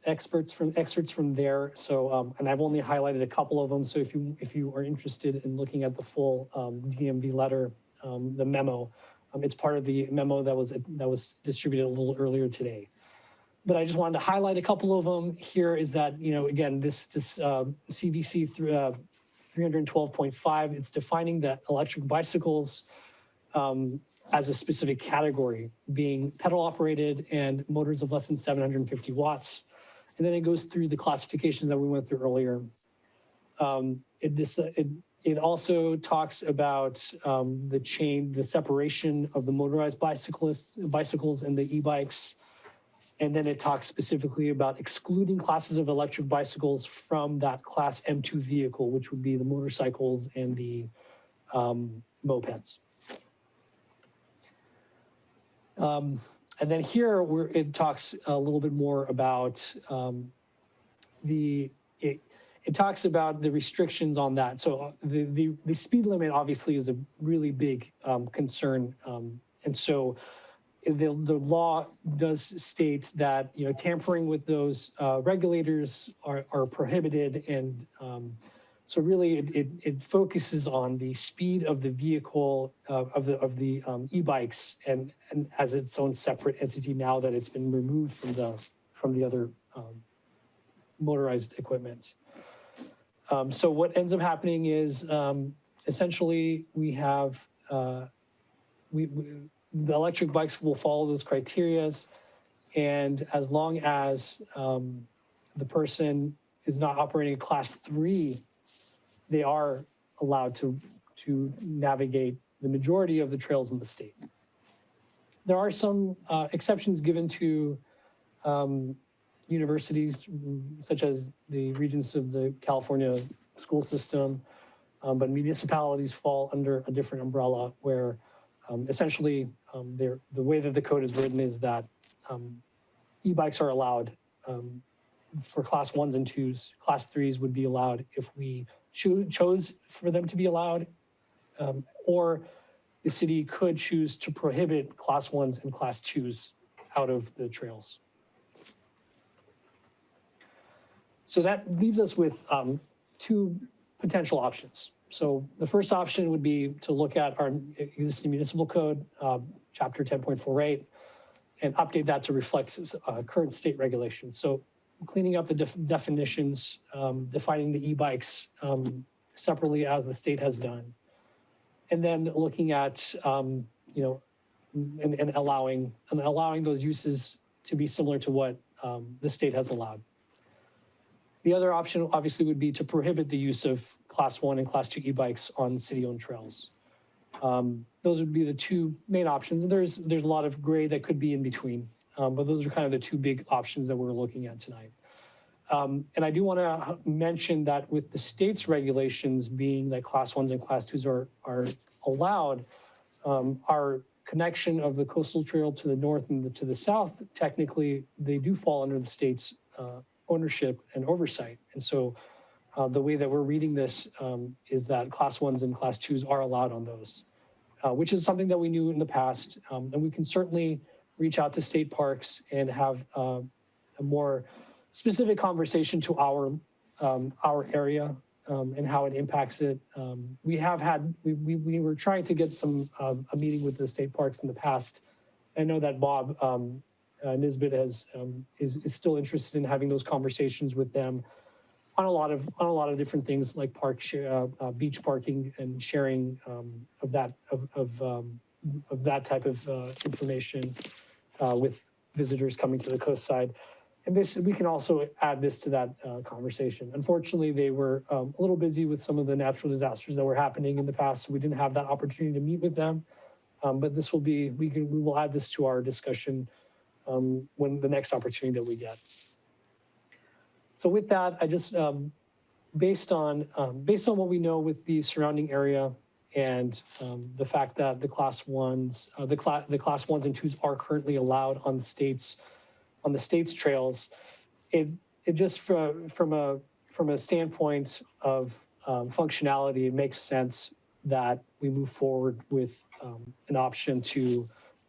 from there. So, and I've only highlighted a couple of them. So if you are interested in looking at the full DMV letter, the memo, it's part of the memo that was distributed a little earlier today. But I just wanted to highlight a couple of them. Here is that, again, this CVC 312.5, it's defining that electric bicycles as a specific category, being pedal operated and motors of less than 750 watts. And then it goes through the classifications that we went through earlier. It also talks about the separation of the motorized bicycles and the e-bikes. And then it talks specifically about excluding classes of electric bicycles from that class M2 vehicle, which would be the motorcycles and the mopeds. And then here it talks a little bit more about it talks about the restrictions on that. So the speed limit obviously is a really big concern. And so the law does state that, tampering with those regulators are prohibited. And so really it focuses on the speed of the vehicle of the e-bikes and as its own separate entity now that it's been removed from the other motorized equipment. So what ends up happening is essentially we have the electric bikes will follow those criterias, and as long as the person is not operating a class 3, they are allowed to navigate the majority of the trails in the state. There are some exceptions given to universities, such as the Regents of the California school system, but municipalities fall under a different umbrella where essentially the way that the code is written is that e-bikes are allowed for class 1s and 2s. Class 3s would be allowed if we chose for them to be allowed, or the city could choose to prohibit class 1s and class 2s out of the trails. So that leaves us with 2 potential options. So the first option would be to look at our existing municipal code, chapter 10.48, and update that to reflect current state regulations. So cleaning up the definitions, defining the e-bikes separately as the state has done, and then looking at, and allowing those uses to be similar to what the state has allowed. The other option obviously would be to prohibit the use of class 1 and class 2 e-bikes on city-owned trails. Those would be the 2 main options. And there's a lot of gray that could be in between, but those are kind of the 2 big options that we're looking at tonight. And I do want to mention that with the state's regulations being that class 1s and class 2s are allowed, our connection of the coastal trail to the north and to the south, technically, they do fall under the state's ownership and oversight. And so the way that we're reading this is that class 1s and class 2s are allowed on those, which is something that we knew in the past. And we can certainly reach out to state parks and have a more specific conversation to our area and how it impacts it. We were trying to get a meeting with the state parks in the past. I know that Bob Nisbet is still interested in having those conversations with them on a lot of different things like beach parking and sharing of that type of information with visitors coming to the coast side. And we can also add this to that conversation. Unfortunately, they were a little busy with some of the natural disasters that were happening in the past, so we didn't have that opportunity to meet with them. But this will be we will add this to our discussion when the next opportunity that we get. So with that, I just based on what we know with the surrounding area, and the fact that the class ones, the class ones and twos are currently allowed on the state's trails. It just from a standpoint of functionality, it makes sense that we move forward with an option to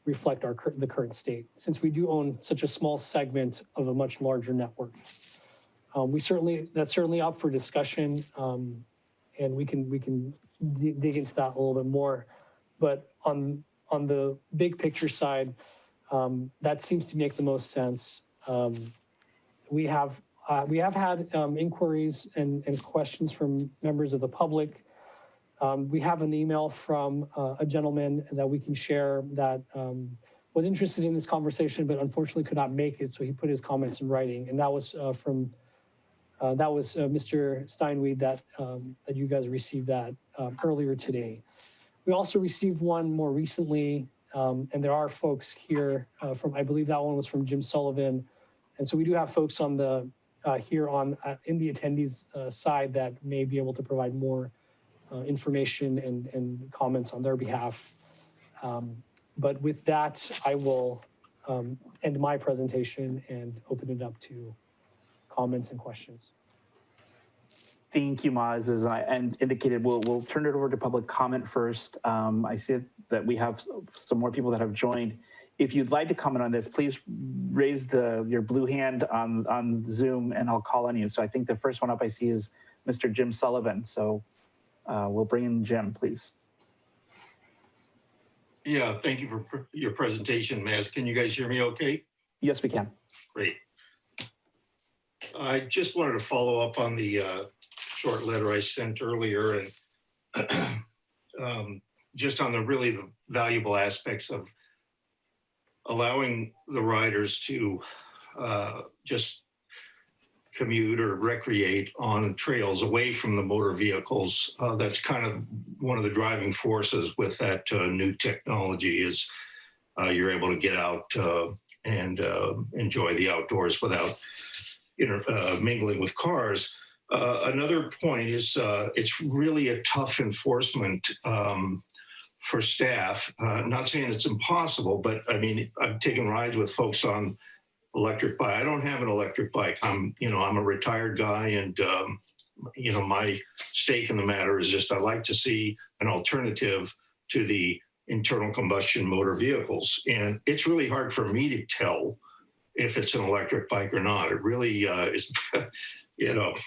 reflect the current state, since we do own such a small segment of a much larger network. That's certainly up for discussion, and we can dig into that a little bit more. But on the big picture side, that seems to make the most sense. We have had inquiries and questions from members of the public. We have an email from a gentleman that we can share that was interested in this conversation, but unfortunately could not make it. So he put his comments in writing, and that was Mr. Steinweed that you guys received that earlier today. We also received one more recently, and there are folks here from, I believe that one was from Jim Sullivan. And so we do have folks on the here on in the attendees side that may be able to provide more information and comments on their behalf. But with that, I will end my presentation and open it up to comments and questions. Thank you, Maz. As I indicated, we'll turn it over to public comment first. I see that we have some more people that have joined. If you'd like to comment on this, please raise your blue hand on Zoom and I'll call on you. So I think the first one up I see is Mr. Jim Sullivan. So we'll bring in Jim, please. Yeah, thank you for your presentation, Maz. Can you guys hear me okay? Yes, we can. Great. I just wanted to follow up on the short letter I sent earlier and just on the really valuable aspects of allowing the riders to just commute or recreate on trails away from the motor vehicles. That's kind of one of the driving forces with that new technology is you're able to get out and enjoy the outdoors without mingling with cars. Another point is it's really a tough enforcement for staff. Not saying it's impossible, but I mean, I've taken rides with folks on electric bike. I don't have an electric bike. I'm a retired guy, and my stake in the matter is just I like to see an alternative to the internal combustion motor vehicles, and it's really hard for me to tell if it's an electric bike or not. It really is.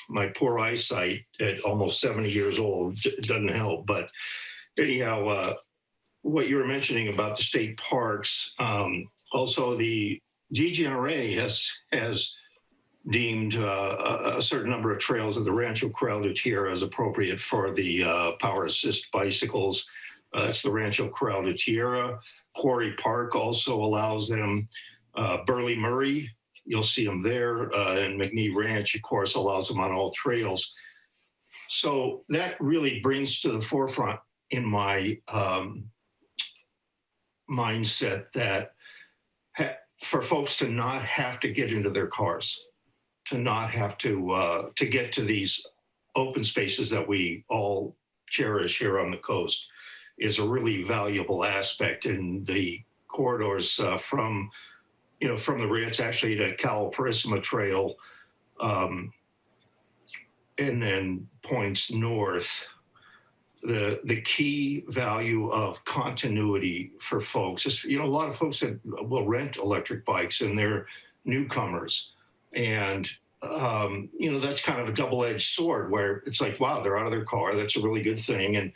My poor eyesight at almost 70 years old doesn't help. But anyhow, what you were mentioning about the state parks, also the GGNRA has deemed a certain number of trails at the Rancho Corral de Tierra as appropriate for the power assist bicycles. That's the Rancho Corral de Tierra. Quarry Park also allows them. Burley Murray, you'll see them there, and McNee Ranch, of course, allows them on all trails. So that really brings to the forefront in my mindset that for folks to not have to get into their cars, to not have to get to these open spaces that we all cherish here on the coast is a really valuable aspect in the corridors from the Ritz actually to Cowell-Parisima Trail, and then points north. The key value of continuity for folks is, a lot of folks that will rent electric bikes and they're newcomers. And, that's kind of a double-edged sword where it's like, wow, they're out of their car. That's a really good thing.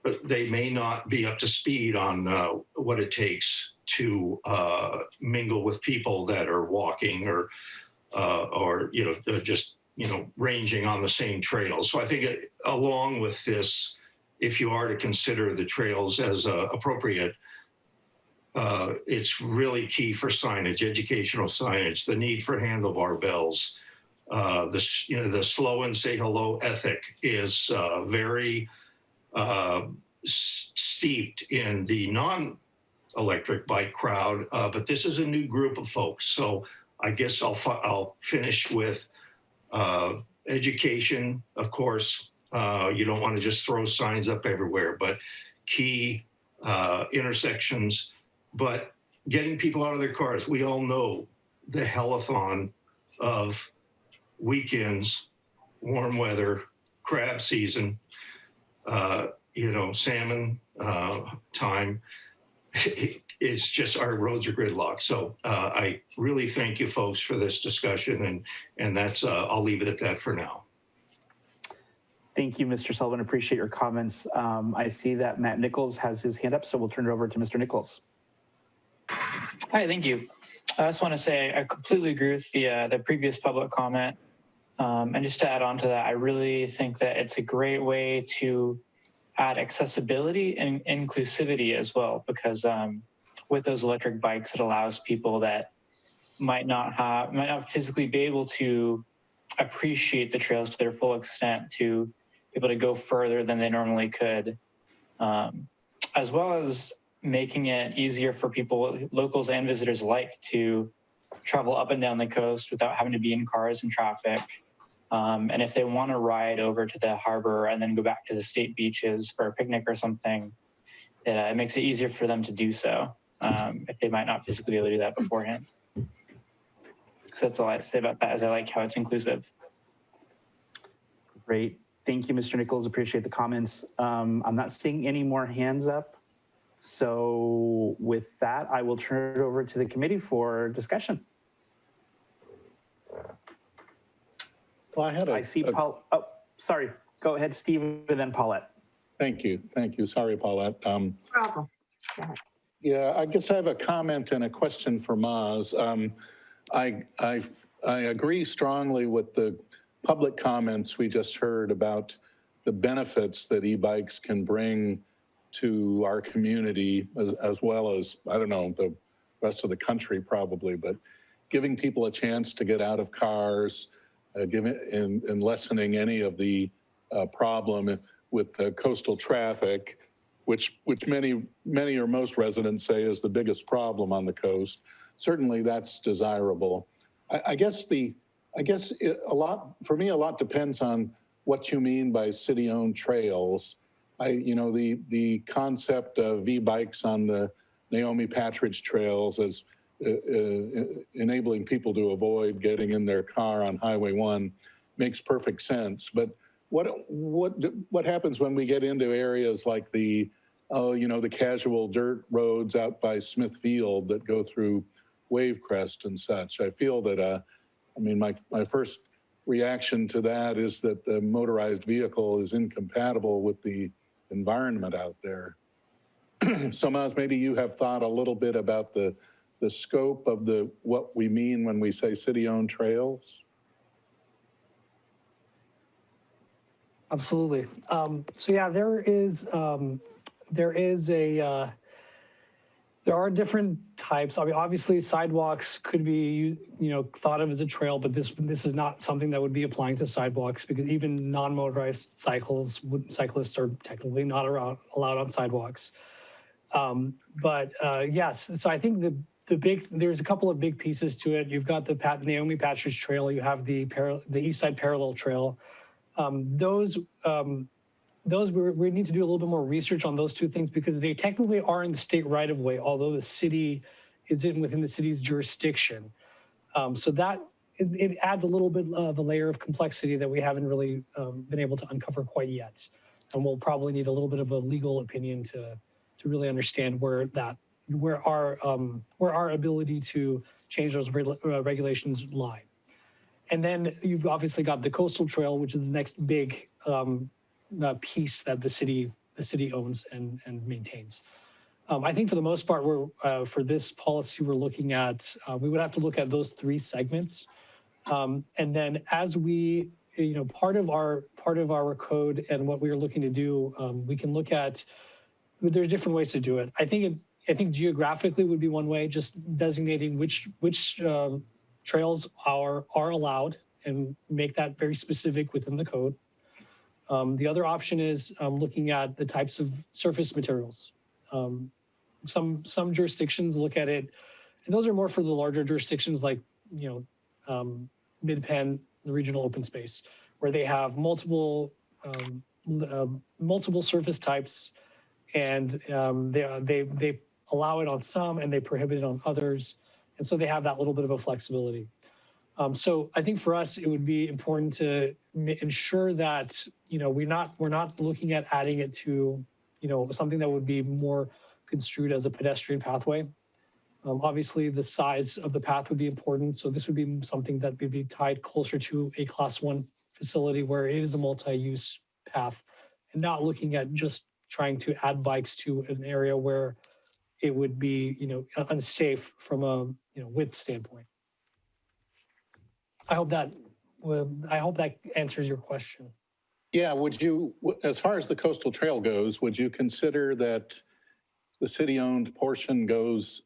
But they may not be up to speed on what it takes to mingle with people that are walking or just ranging on the same trails. So I think along with this, if you are to consider the trails as appropriate, it's really key for signage, educational signage, the need for handlebar bells, the slow and say hello ethic is very steeped in the non-electric bike crowd, but this is a new group of folks. So I guess I'll finish with education, of course, You don't want to just throw signs up everywhere, but key intersections. But getting people out of their cars, we all know the hellathon of weekends, warm weather, crab season, salmon time. It's just our roads are gridlocked. So I really thank you folks for this discussion, and that's I'll leave it at that for now. Thank you, Mr. Sullivan. Appreciate your comments. I see that Matt Nichols has his hand up, so we'll turn it over to Mr. Nichols. Hi, thank you. I just want to say I completely agree with the previous public comment. And just to add on to that, I really think that it's a great way to add accessibility and inclusivity as well, because with those electric bikes, it allows people that might not physically be able to appreciate the trails to their full extent to be able to go further than they normally could, as well as making it easier for people, locals and visitors alike, to travel up and down the coast without having to be in cars and traffic. And if they want to ride over to the harbor and then go back to the state beaches for a picnic or something, it makes it easier for them to do so if they might not physically be able to do that beforehand. That's all I have to say about that, as I like how it's inclusive. Great. Thank you, Mr. Nichols. Appreciate the comments. I'm not seeing any more hands up. So with that, I will turn it over to the committee for discussion. Well, I see Paul. Oh, sorry. Go ahead, Steve, and then Paulette. Thank you. Thank you. Sorry, Paulette. Problem. Yeah, I guess I have a comment and a question for Maz. I agree strongly with the public comments we just heard about the benefits that e-bikes can bring to our community, as well as, I don't know, the rest of the country probably, but giving people a chance to get out of cars, and lessening any of the problem with the coastal traffic, which many or most residents say is the biggest problem on the coast. Certainly that's desirable. I guess a lot depends on what you mean by city-owned trails. The concept of e-bikes on the Naomi Patridge trails as enabling people to avoid getting in their car on Highway 1 makes perfect sense. But what happens when we get into areas like the casual dirt roads out by Smithfield that go through Wavecrest and such? I feel that, my first reaction to that is that the motorized vehicle is incompatible with the environment out there. So Maz, maybe you have thought a little bit about the scope of what we mean when we say city-owned trails? Absolutely. So yeah, there are different types. I mean, obviously sidewalks could be, thought of as a trail, but this is not something that would be applying to sidewalks, because even non-motorized cyclists are technically not allowed on sidewalks. Yes, so I think there's a couple of big pieces to it. You've got the Naomi Patridge Trail. You have the East Side Parallel Trail. Those we need to do a little bit more research on those two things, because they technically are in the state right of way, although the city is within the city's jurisdiction. So that it adds a little bit of a layer of complexity that we haven't really been able to uncover quite yet. And we'll probably need a little bit of a legal opinion to really understand where our ability to change those regulations lie. And then you've obviously got the Coastal Trail, which is the next big piece that the city owns and maintains. I think for the most part, for this policy we're looking at, we would have to look at those three segments. And then as we, part of our code and what we are looking to do, we can look at, there's different ways to do it. I think geographically would be one way, just designating which trails are allowed and make that very specific within the code. The other option is looking at the types of surface materials. Some jurisdictions look at it, and those are more for the larger jurisdictions like, Mid-Penn, the regional open space, where they have multiple multiple surface types, and they allow it on some and they prohibit it on others. And so they have that little bit of a flexibility. So I think for us, it would be important to ensure that, we're not looking at adding it to, something that would be more construed as a pedestrian pathway. Obviously, the size of the path would be important. So this would be something that would be tied closer to a Class 1 facility where it is a multi-use path, and not looking at just trying to add bikes to an area where it would be, unsafe from a, width standpoint. I hope that answers your question. Yeah, as far as the coastal trail goes, would you consider that the city-owned portion goes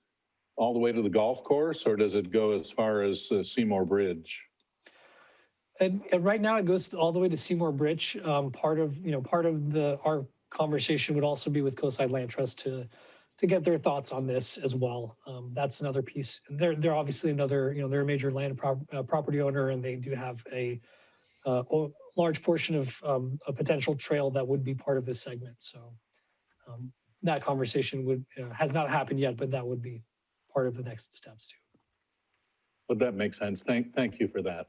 all the way to the golf course, or does it go as far as Seymour Bridge? And right now it goes all the way to Seymour Bridge. Part of our conversation would also be with Coastside Land Trust to get their thoughts on this as well. That's another piece. They're obviously another, they're a major land property owner, and they do have a large portion of a potential trail that would be part of this segment. So that conversation has not happened yet, but that would be part of the next steps too. Well, that makes sense. Thank you for that.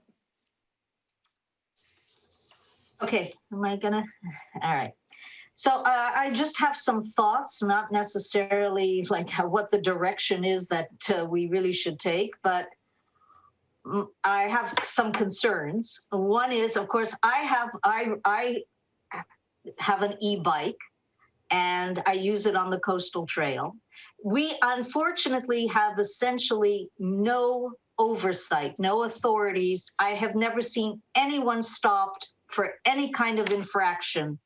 Okay, all right. So I just have some thoughts, not necessarily like what the direction is that we really should take, but I have some concerns. One is, of course, I have an e-bike, and I use it on the coastal trail. We unfortunately have essentially no oversight, no authorities. I have never seen anyone stopped for any kind of infraction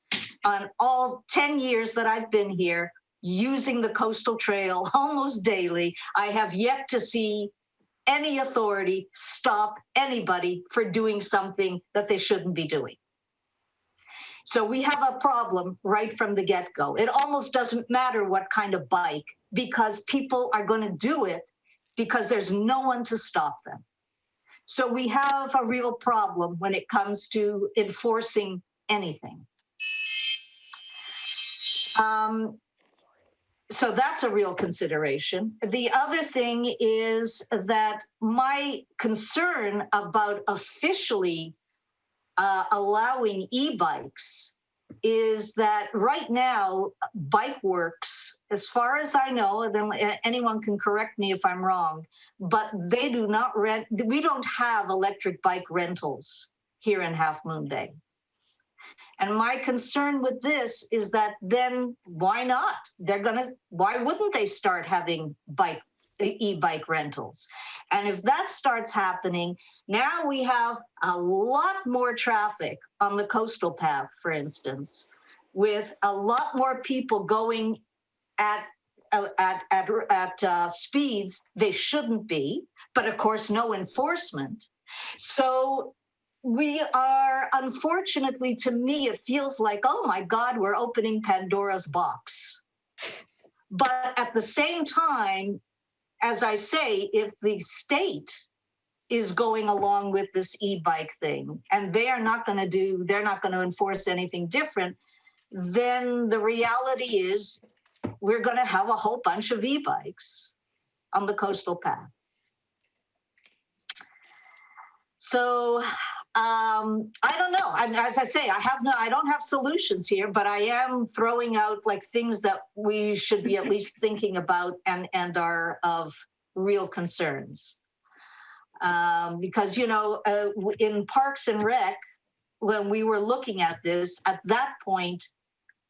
on all 10 years that I've been here using the coastal trail almost daily. I have yet to see any authority stop anybody for doing something that they shouldn't be doing. So we have a problem right from the get-go. It almost doesn't matter what kind of bike, because people are going to do it because there's no one to stop them. So we have a real problem when it comes to enforcing anything. So that's a real consideration. The other thing is that my concern about officially allowing e-bikes is that right now, BikeWorks, as far as I know, then anyone can correct me if I'm wrong, but they do not rent, we don't have electric bike rentals here in Half Moon Bay. And my concern with this is that then why not? Why wouldn't they start having e-bike rentals? And if that starts happening, now we have a lot more traffic on the coastal path, for instance, with a lot more people going at speeds they shouldn't be, but of course no enforcement. So we are, unfortunately, to me, it feels like, oh my God, we're opening Pandora's box. But at the same time, as I say, if the state is going along with this e-bike thing, and they're not going to enforce anything different, then the reality is we're going to have a whole bunch of e-bikes on the coastal path. So I don't know. As I say, I don't have solutions here, but I am throwing out like things that we should be at least thinking about and are of real concerns. Because, in Parks and Rec, when we were looking at this, at that point,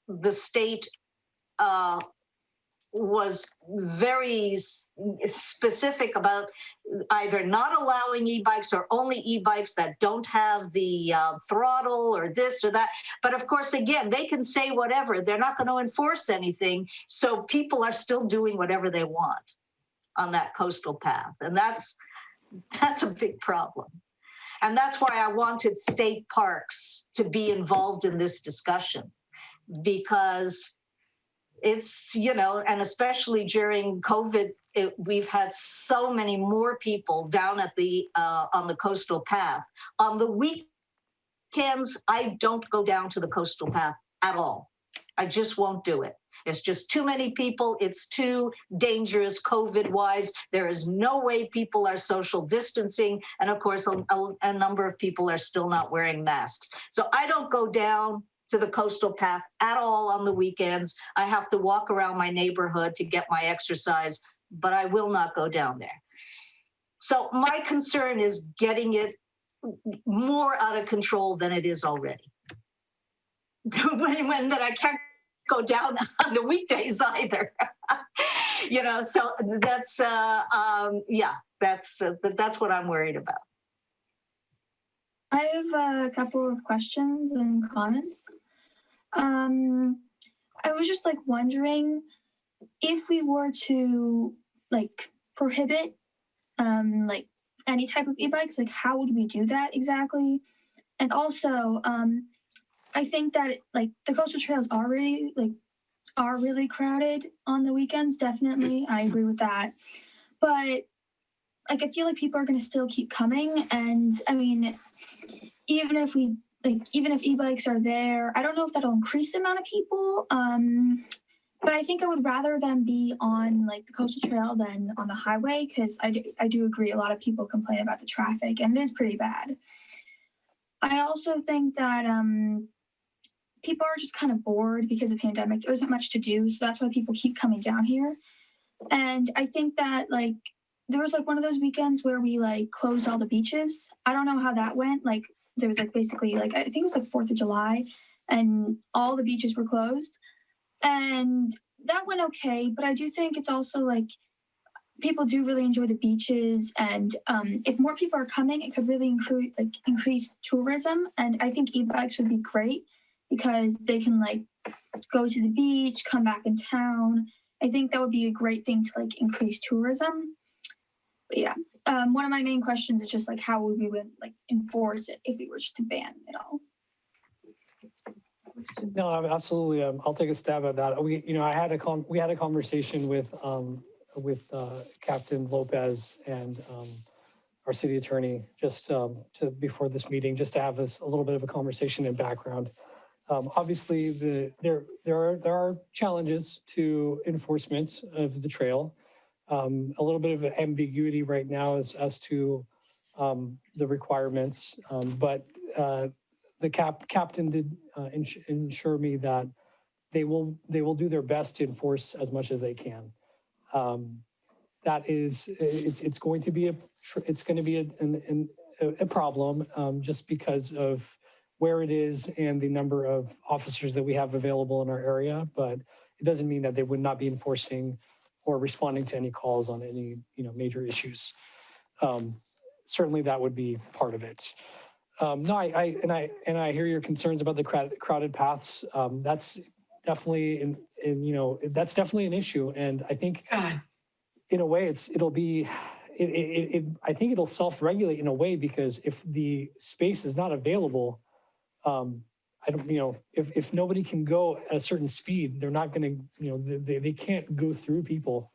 the state was very specific about either not allowing e-bikes or only e-bikes that don't have the throttle or this or that. But of course, again, they can say whatever. They're not going to enforce anything. So people are still doing whatever they want on that coastal path. And that's a big problem. And that's why I wanted state parks to be involved in this discussion, because it's, and especially during COVID, we've had so many more people down at the on the coastal path. On the weekends, weekends, I don't go down to the coastal path at all. I just won't do it. It's just too many people. It's too dangerous COVID-wise. There is no way people are social distancing. And of course, a number of people are still not wearing masks. So I don't go down to the coastal path at all on the weekends. I have to walk around my neighborhood to get my exercise, but I will not go down there. So my concern is getting it more out of control than it is already. when I can't go down on the weekdays either. You know, so that's that's what I'm worried about. I have a couple of questions and comments. I was just like wondering if we were to like prohibit like any type of e-bikes, like how would we do that exactly? And also, I think that like the coastal trails are really crowded on the weekends. Definitely, I agree with that. But like I feel like people are going to still keep coming, and I mean, even if e-bikes are there, I don't know if that'll increase the amount of people. But I think I would rather them be on like the coastal trail than on the highway, because I do agree a lot of people complain about the traffic, and it is pretty bad. I also think that people are just kind of bored because of the pandemic. There isn't much to do, so that's why people keep coming down here. And I think that like there was like one of those weekends where we like closed all the beaches. I don't know how that went. Like there was like basically like I think it was like 4th of July, and all the beaches were closed. And that went okay, but I do think it's also like people do really enjoy the beaches, and if more people are coming, it could really increase tourism. And I think e-bikes would be great because they can like go to the beach, come back in town. I think that would be a great thing to like increase tourism. But yeah, one of my main questions is just like how would we like enforce it if we were just to ban it all? No, absolutely. I'll take a stab at that. We had a conversation with Captain Lopez and our city attorney just before this meeting, just to have this a little bit of a conversation and background. Obviously, there are challenges to enforcement of the trail. A little bit of ambiguity right now as to the requirements, but the captain did ensure me that they will do their best to enforce as much as they can. That is, it's going to be a problem just because of where it is and the number of officers that we have available in our area. But it doesn't mean that they would not be enforcing or responding to any calls on any major issues. Certainly, that would be part of it. No, I hear your concerns about the crowded paths. That's definitely that's definitely an issue, and I think in a way I think it'll self-regulate in a way, because if the space is not available, if nobody can go at a certain speed, they're not going to they can't go through people.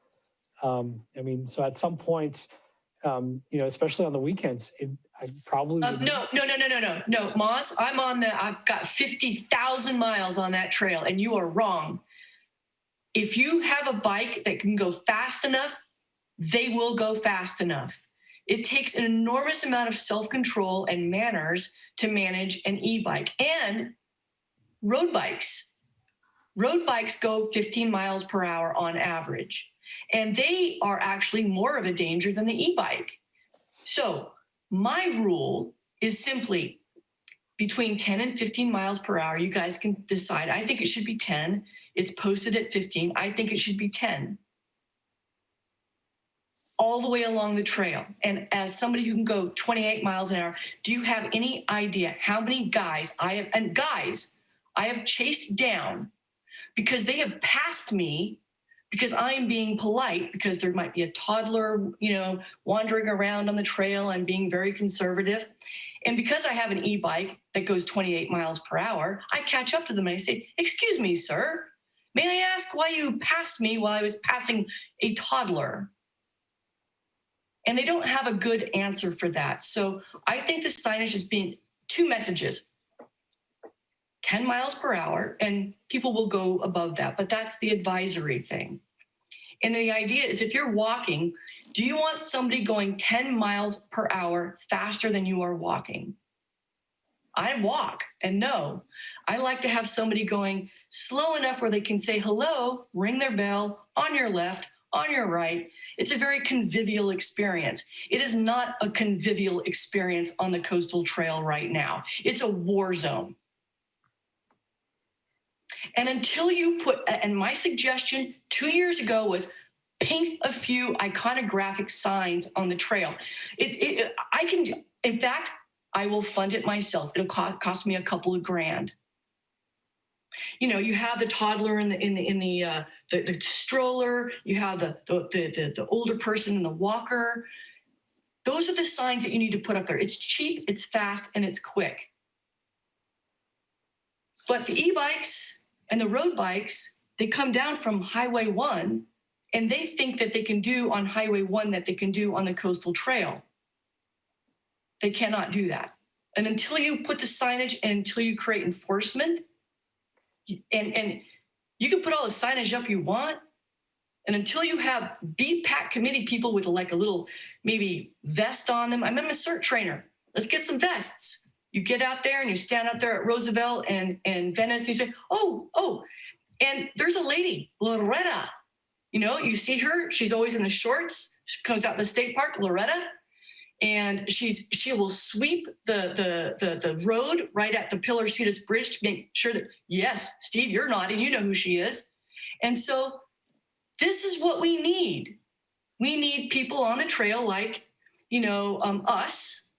So at some point, especially on the weekends, I probably would... No, Moz, I've got 50,000 miles on that trail, and you are wrong. If you have a bike that can go fast enough, they will go fast enough. It takes an enormous amount of self-control and manners to manage an e-bike. And road bikes go 15 miles per hour on average, and they are actually more of a danger than the e-bike. So my rule is simply between 10 and 15 miles per hour. You guys can decide. I think it should be 10. It's posted at 15. I think it should be 10. All the way along the trail. And as somebody who can go 28 miles an hour, do you have any idea how many guys I have chased down because they have passed me because I'm being polite, because there might be a toddler, wandering around on the trail. I'm being very conservative. And because I have an e-bike that goes 28 miles per hour, I catch up to them and I say, "Excuse me, sir, may I ask why you passed me while I was passing a toddler?" And they don't have a good answer for that. So I think the signage is being two messages. 10 miles per hour, and people will go above that, but that's the advisory thing. And the idea is if you're walking, do you want somebody going 10 miles per hour faster than you are walking? I walk, and no, I like to have somebody going slow enough where they can say hello, ring their bell on your left, on your right. It's a very convivial experience. It is not a convivial experience on the coastal trail right now. It's a war zone. And until you put, and my suggestion 2 years ago was paint a few iconographic signs on the trail. I can do, in fact, I will fund it myself. It'll cost me a couple of grand. You know, you have the toddler in the stroller. You have the older person in the walker. Those are the signs that you need to put up there. It's cheap, it's fast, and it's quick. But the e-bikes and the road bikes, they come down from Highway 1, and they think that they can do on Highway 1 that they can do on the coastal trail. They cannot do that. And until you put the signage and until you create enforcement, and you can put all the signage up you want, and until you have BPAC committee people with like a little maybe vest on them. I'm a CERT trainer. Let's get some vests. You get out there and you stand out there at Roosevelt and Venice, and you say, oh, and there's a lady, Loretta. You know, you see her, she's always in the shorts. She comes out in the state park, Loretta. And she will sweep the road right at the Pillar Cetus Bridge to make sure that, yes, Steve, you're nodding, you know who she is. And so this is what we need. We need people on the trail like, you know, us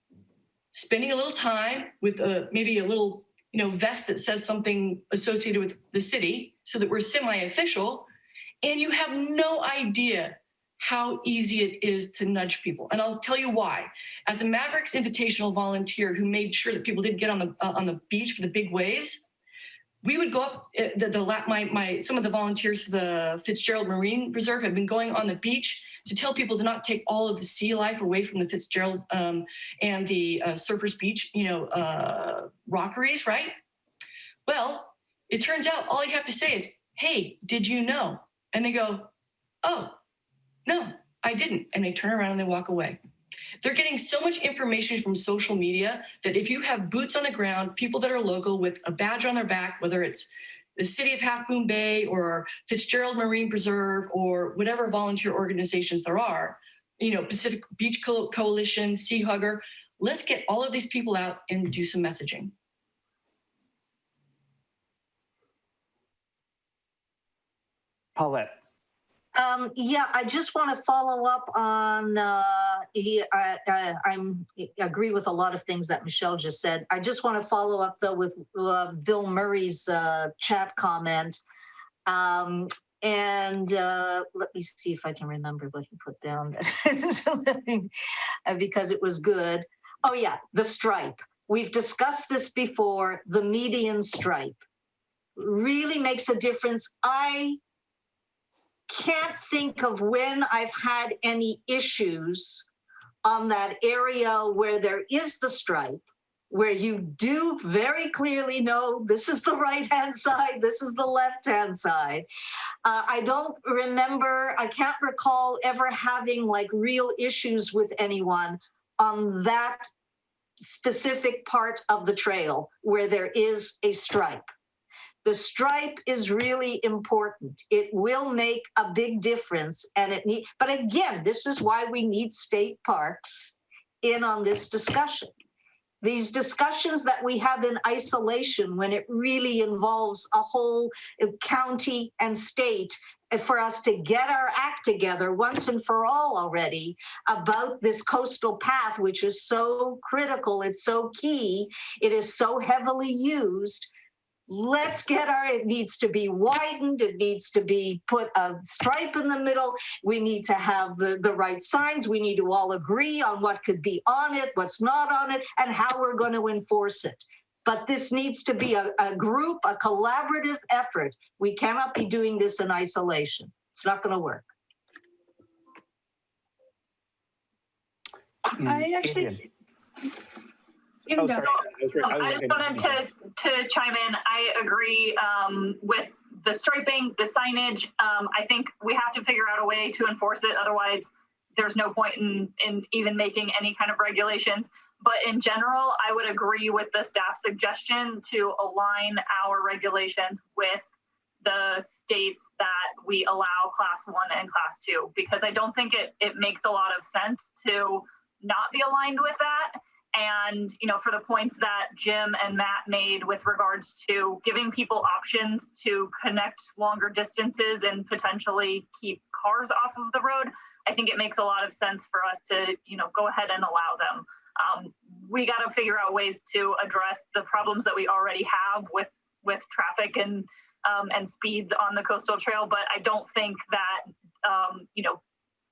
spending a little time with maybe a little, you know, vest that says something associated with the city so that we're semi-official. And you have no idea how easy it is to nudge people. And I'll tell you why. As a Mavericks Invitational volunteer who made sure that people didn't get on the beach for the big waves, we would go up, some of the volunteers for the Fitzgerald Marine Reserve have been going on the beach to tell people to not take all of the sea life away from the Fitzgerald and the Surfers Beach, you know, rockeries, right? Well, it turns out all you have to say is, hey, did you know? And they go, oh, no, I didn't. And they turn around and they walk away. They're getting so much information from social media that if you have boots on the ground, people that are local with a badge on their back, whether it's the city of Half Moon Bay or Fitzgerald Marine Preserve or whatever volunteer organizations there are, you know, Pacific Beach Coalition, Sea Hugger, let's get all of these people out and do some messaging. Paulette. Yeah, I just want to follow up on, I agree with a lot of things that Michelle just said. I just want to follow up though with Bill Murray's chat comment. And let me see if I can remember what he put down because it was good. Oh yeah, the stripe. We've discussed this before. The median stripe really makes a difference. I can't think of when I've had any issues on that area where there is the stripe, where you do very clearly know this is the right-hand side, this is the left-hand side. I don't remember, I can't recall ever having like real issues with anyone on that specific part of the trail where there is a stripe. The stripe is really important. It will make a big difference, and but again, this is why we need state parks in on this discussion. These discussions that we have in isolation when it really involves a whole county and state for us to get our act together once and for all already about this coastal path, which is so critical, it's so key, it is so heavily used. Let's get it needs to be widened. It needs to be put a stripe in the middle. We need to have the right signs. We need to all agree on what could be on it, what's not on it, and how we're going to enforce it. But this needs to be a group, a collaborative effort. We cannot be doing this in isolation. It's not going to work. I actually... Oh, sorry. I just wanted to to chime in, I agree with the striping, the signage. I think we have to figure out a way to enforce it. Otherwise, there's no point in even making any kind of regulations. But in general, I would agree with the staff suggestion to align our regulations with the states that we allow class 1 and class 2, because I don't think it makes a lot of sense to not be aligned with that. And, you know, for the points that Jim and Matt made with regards to giving people options to connect longer distances and potentially keep cars off of the road, I think it makes a lot of sense for us to, you know, go ahead and allow them. We got to figure out ways to address the problems that we already have with traffic and speeds on the coastal trail. But I don't think that, you know,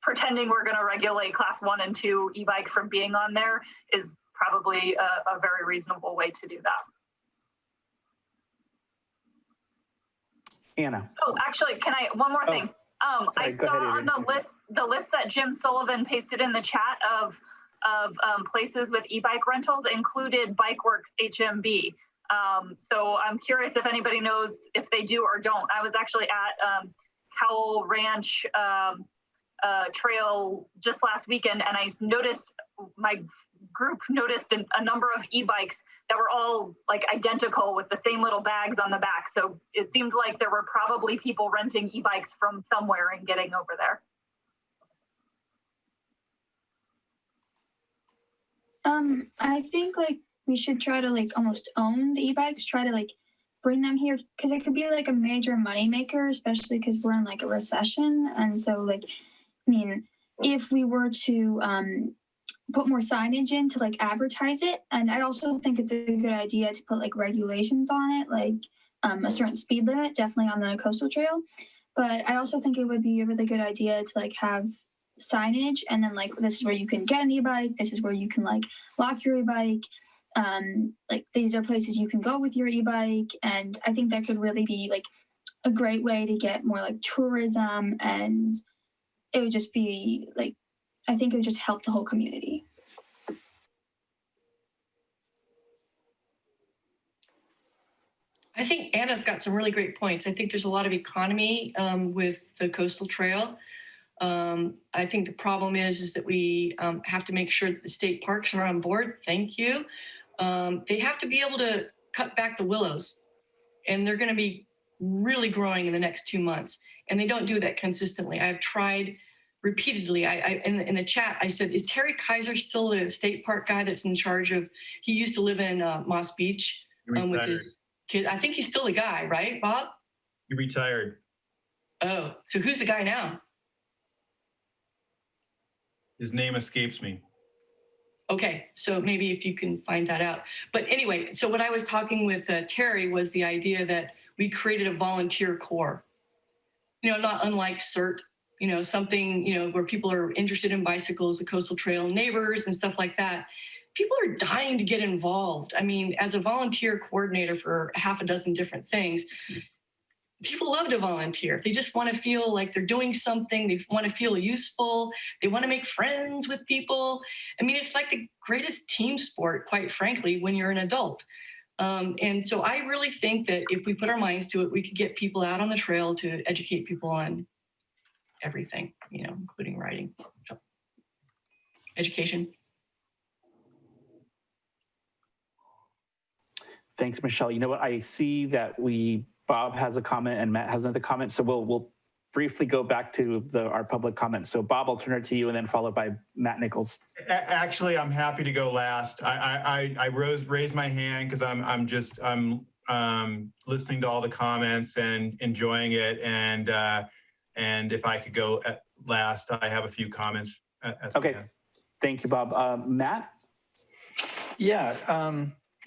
pretending we're going to regulate class 1 and 2 e-bikes from being on there is probably a very reasonable way to do that. Anna. Oh, actually, can I, one more thing. Sorry, I saw on the list that Jim Sullivan pasted in the chat of places with e-bike rentals included Bikeworks HMB. So I'm curious if anybody knows if they do or don't. I was actually at Cowell Ranch Trail just last weekend, and I noticed, my group noticed a number of e-bikes that were all like identical with the same little bags on the back. So it seemed like there were probably people renting e-bikes from somewhere and getting over there. I think like we should try to like almost own the e-bikes, try to like bring them here, because it could be like a major moneymaker, especially because we're in like a recession. And so like, I mean, if we were to put more signage in to like advertise it, and I also think it's a good idea to put like regulations on it, like a certain speed limit, definitely on the coastal trail. But I also think it would be a really good idea to like have signage, and then like, this is where you can get an e-bike, this is where you can like lock your e-bike, like these are places you can go with your e-bike. And I think that could really be like a great way to get more like tourism, and it would just be like, I think it would just help the whole community. I think Anna's got some really great points. I think there's a lot of economy with the coastal trail. I think the problem is that we have to make sure that the state parks are on board. Thank you. They have to be able to cut back the willows, and they're going to be really growing in the next 2 months. And they don't do that consistently. I've tried repeatedly. In the chat, I said, is Terry Kaiser still the state park guy that's in charge of, he used to live in Moss Beach with his kid. I think he's still the guy, right, Bob? He retired. Oh, so who's the guy now? His name escapes me. Okay, so maybe if you can find that out. But anyway, so what I was talking with Terry was the idea that we created a volunteer corps. You know, not unlike CERT, you know, something, you know, where people are interested in bicycles, the coastal trail neighbors and stuff like that. People are dying to get involved. I mean, as a volunteer coordinator for half a dozen different things, people love to volunteer. They just want to feel like they're doing something. They want to feel useful. They want to make friends with people. I mean, it's like the greatest team sport, quite frankly, when you're an adult. And so I really think that if we put our minds to it, we could get people out on the trail to educate people on everything, you know, including riding. So, education. Thanks, Michelle. You know what? I see that Bob has a comment and Matt has another comment. So we'll briefly go back to our public comments. So Bob, I'll turn it to you, and then followed by Matt Nichols. Actually, I'm happy to go last. I raised my hand because I'm listening to all the comments and enjoying it. And if I could go at last, I have a few comments. Okay. Thank you, Bob. Matt? Yeah,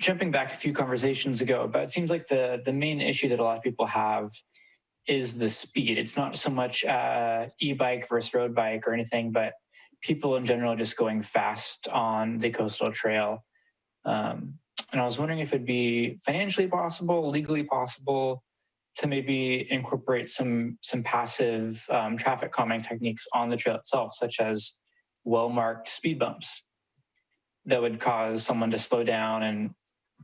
jumping back a few conversations ago, but it seems like the main issue that a lot of people have is the speed. It's not so much e-bike versus road bike or anything, but people in general just going fast on the coastal trail. And I was wondering if it'd be financially possible, legally possible, to maybe incorporate some passive traffic calming techniques on the trail itself, such as well-marked speed bumps that would cause someone to slow down and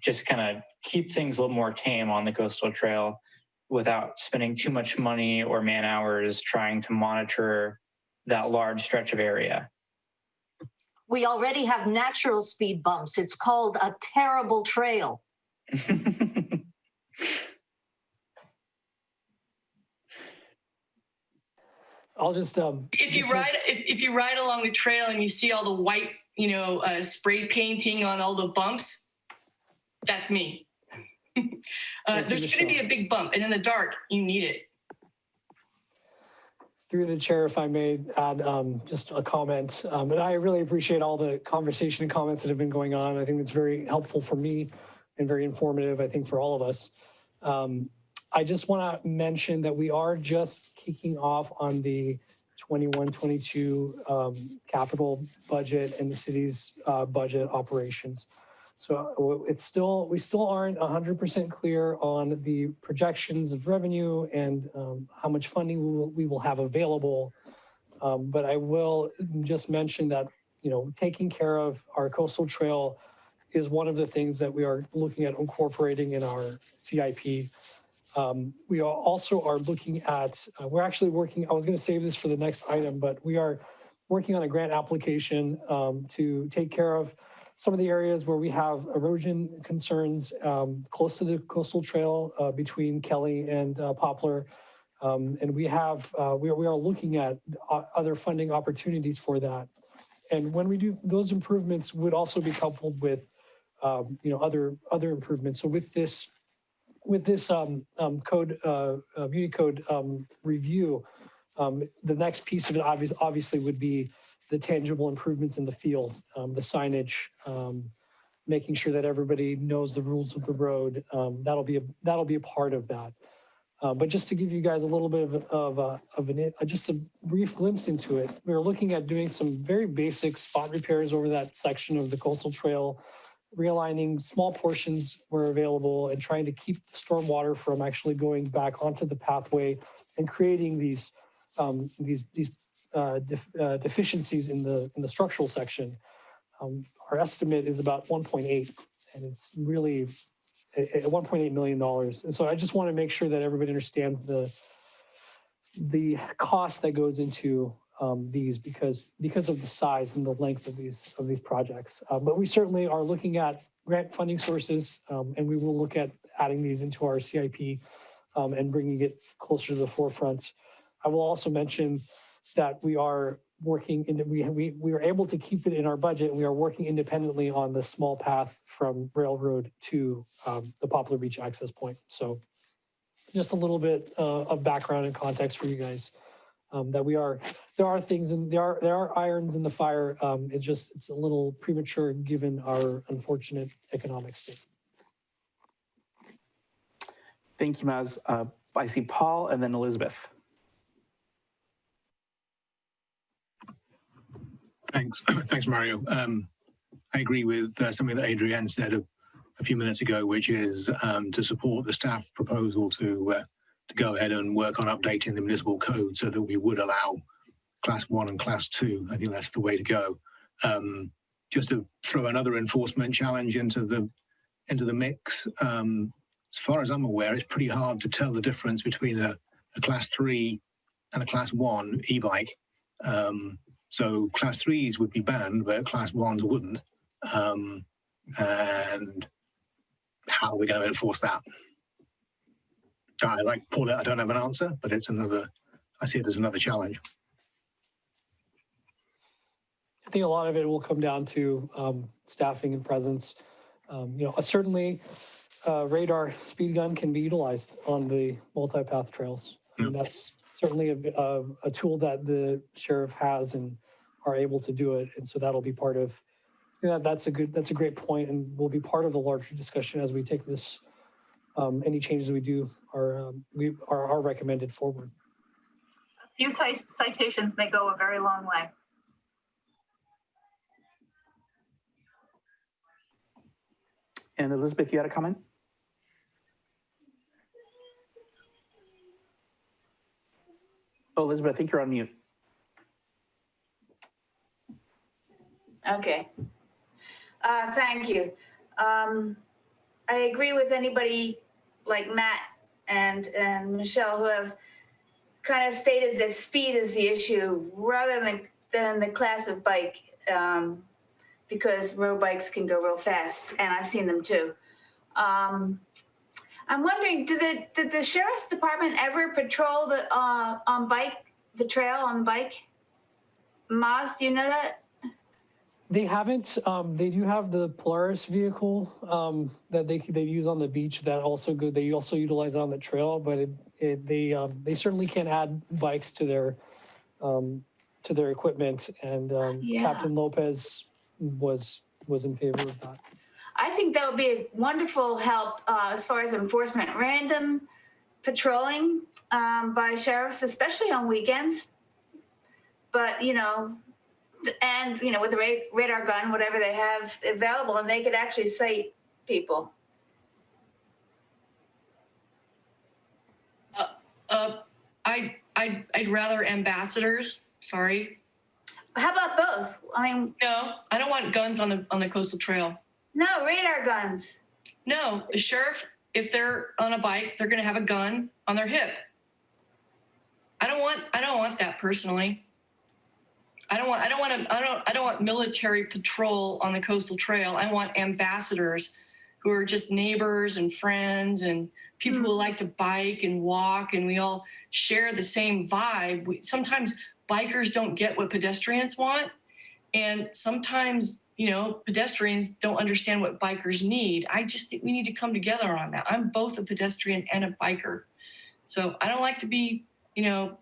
just kind of keep things a little more tame on the coastal trail without spending too much money or man hours trying to monitor that large stretch of area. We already have natural speed bumps. It's called a terrible trail. I'll just if you ride along the trail and you see all the white, spray painting on all the bumps, that's me. There's going to be a big bump, and in the dark, you need it. Through the chair, if I may add just a comment, and I really appreciate all the conversation and comments that have been going on. I think it's very helpful for me and very informative, I think, for all of us. I just want to mention that we are just kicking off on the 21-22 capital budget and the city's budget operations. So we still aren't 100% clear on the projections of revenue and how much funding we will have available. But I will just mention that, taking care of our coastal trail is one of the things that we are looking at incorporating in our CIP. We also are looking at, we're actually working, I was going to save this for the next item, but we are working on a grant application to take care of some of the areas where we have erosion concerns close to the coastal trail between Kelly and Poplar. And we are looking at other funding opportunities for that. And when we do, those improvements would also be coupled with, other improvements. So with this beauty code review, the next piece of it obviously would be the tangible improvements in the field, the signage, making sure that everybody knows the rules of the road. That'll be a part of that. But just to give you guys a little bit of just a brief glimpse into it, we were looking at doing some very basic spot repairs over that section of the coastal trail, realigning small portions where available and trying to keep the stormwater from actually going back onto the pathway and creating these deficiencies in the structural section. Our estimate is about 1.8, and it's really $1.8 million. And so I just want to make sure that everybody understands the cost that goes into these because of the size and the length of these projects. But we certainly are looking at grant funding sources, and we will look at adding these into our CIP and bringing it closer to the forefront. I will also mention that we are working, we were able to keep it in our budget. We are working independently on the small path from Railroad to the Poplar Beach access point. So just a little bit of background and context for you guys. That there are things and there are irons in the fire. It's a little premature given our unfortunate economic state. Thank you, Maz. I see Paul and then Elizabeth. Thanks, Mario. I agree with something that Adrienne said a few minutes ago, which is to support the staff proposal to go ahead and work on updating the municipal code so that we would allow Class 1 and Class 2. I think that's the way to go. Just to throw another enforcement challenge into the mix. As far as I'm aware, it's pretty hard to tell the difference between a Class 3 and a Class 1 e-bike. So Class 3s would be banned, but Class 1s wouldn't. And how are we going to enforce that? Like Paula, I don't have an answer, but I see it as another challenge. I think a lot of it will come down to staffing and presence. Certainly radar speed gun can be utilized on the multi-path trails. And that's certainly a tool that the sheriff has and are able to do it. And so that'll be part of, that's a great point and will be part of the larger discussion as we take this, any changes we do are recommended forward. A few citations may go a very long way. And Elizabeth, you had a comment? Oh, Elizabeth, I think you're on mute. Okay. Thank you. I agree with anybody like Matt and Michelle who have kind of stated that speed is the issue rather than the class of bike, because road bikes can go real fast, and I've seen them too. I'm wondering, did the sheriff's department ever patrol the the trail on bike? Maz, do you know that? They haven't. They do have the Polaris vehicle that they use on the beach. That also good. They also utilize it on the trail, but they certainly can add bikes to their equipment. And Yeah. Captain Lopez was in favor of that. I think that would be a wonderful help as far as enforcement. Random patrolling by sheriffs, especially on weekends. But, you know, and, you know, with a radar gun, whatever they have available, and they could actually sight people. I'd rather ambassadors. Sorry. How about both? I mean, No, I don't want guns on the coastal trail. no, radar guns. No, the sheriff, if they're on a bike, they're going to have a gun on their hip. I don't want that personally. I don't want military patrol on the coastal trail. I want ambassadors who are just neighbors and friends and people who like to bike and walk, and we all share the same vibe. Sometimes bikers don't get what pedestrians want, and sometimes, you know, pedestrians don't understand what bikers need. I just think we need to come together on that. I'm both a pedestrian and a biker. So I don't like to be, you know,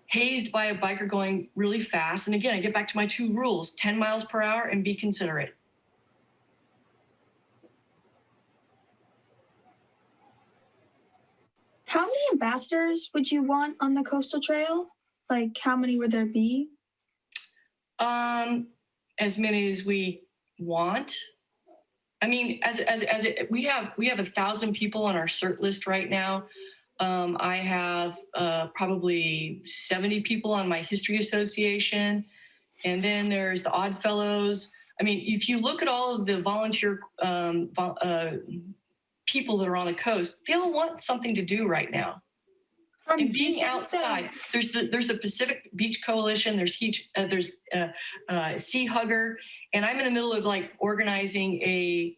hazed by a biker going really fast. And again, I get back to my 2 rules, 10 miles per hour and be considerate. How many ambassadors would you want on the coastal trail? Like, how many would there be? As many as we want. I mean, we have 1,000 people on our cert list right now. I have probably 70 people on my history association. And then there's the Odd Fellows. I mean, if you look at all of the volunteer people that are on the coast, they all want something to do right now. And being outside, there's the Pacific Beach Coalition, there's Sea Hugger, and I'm in the middle of like organizing a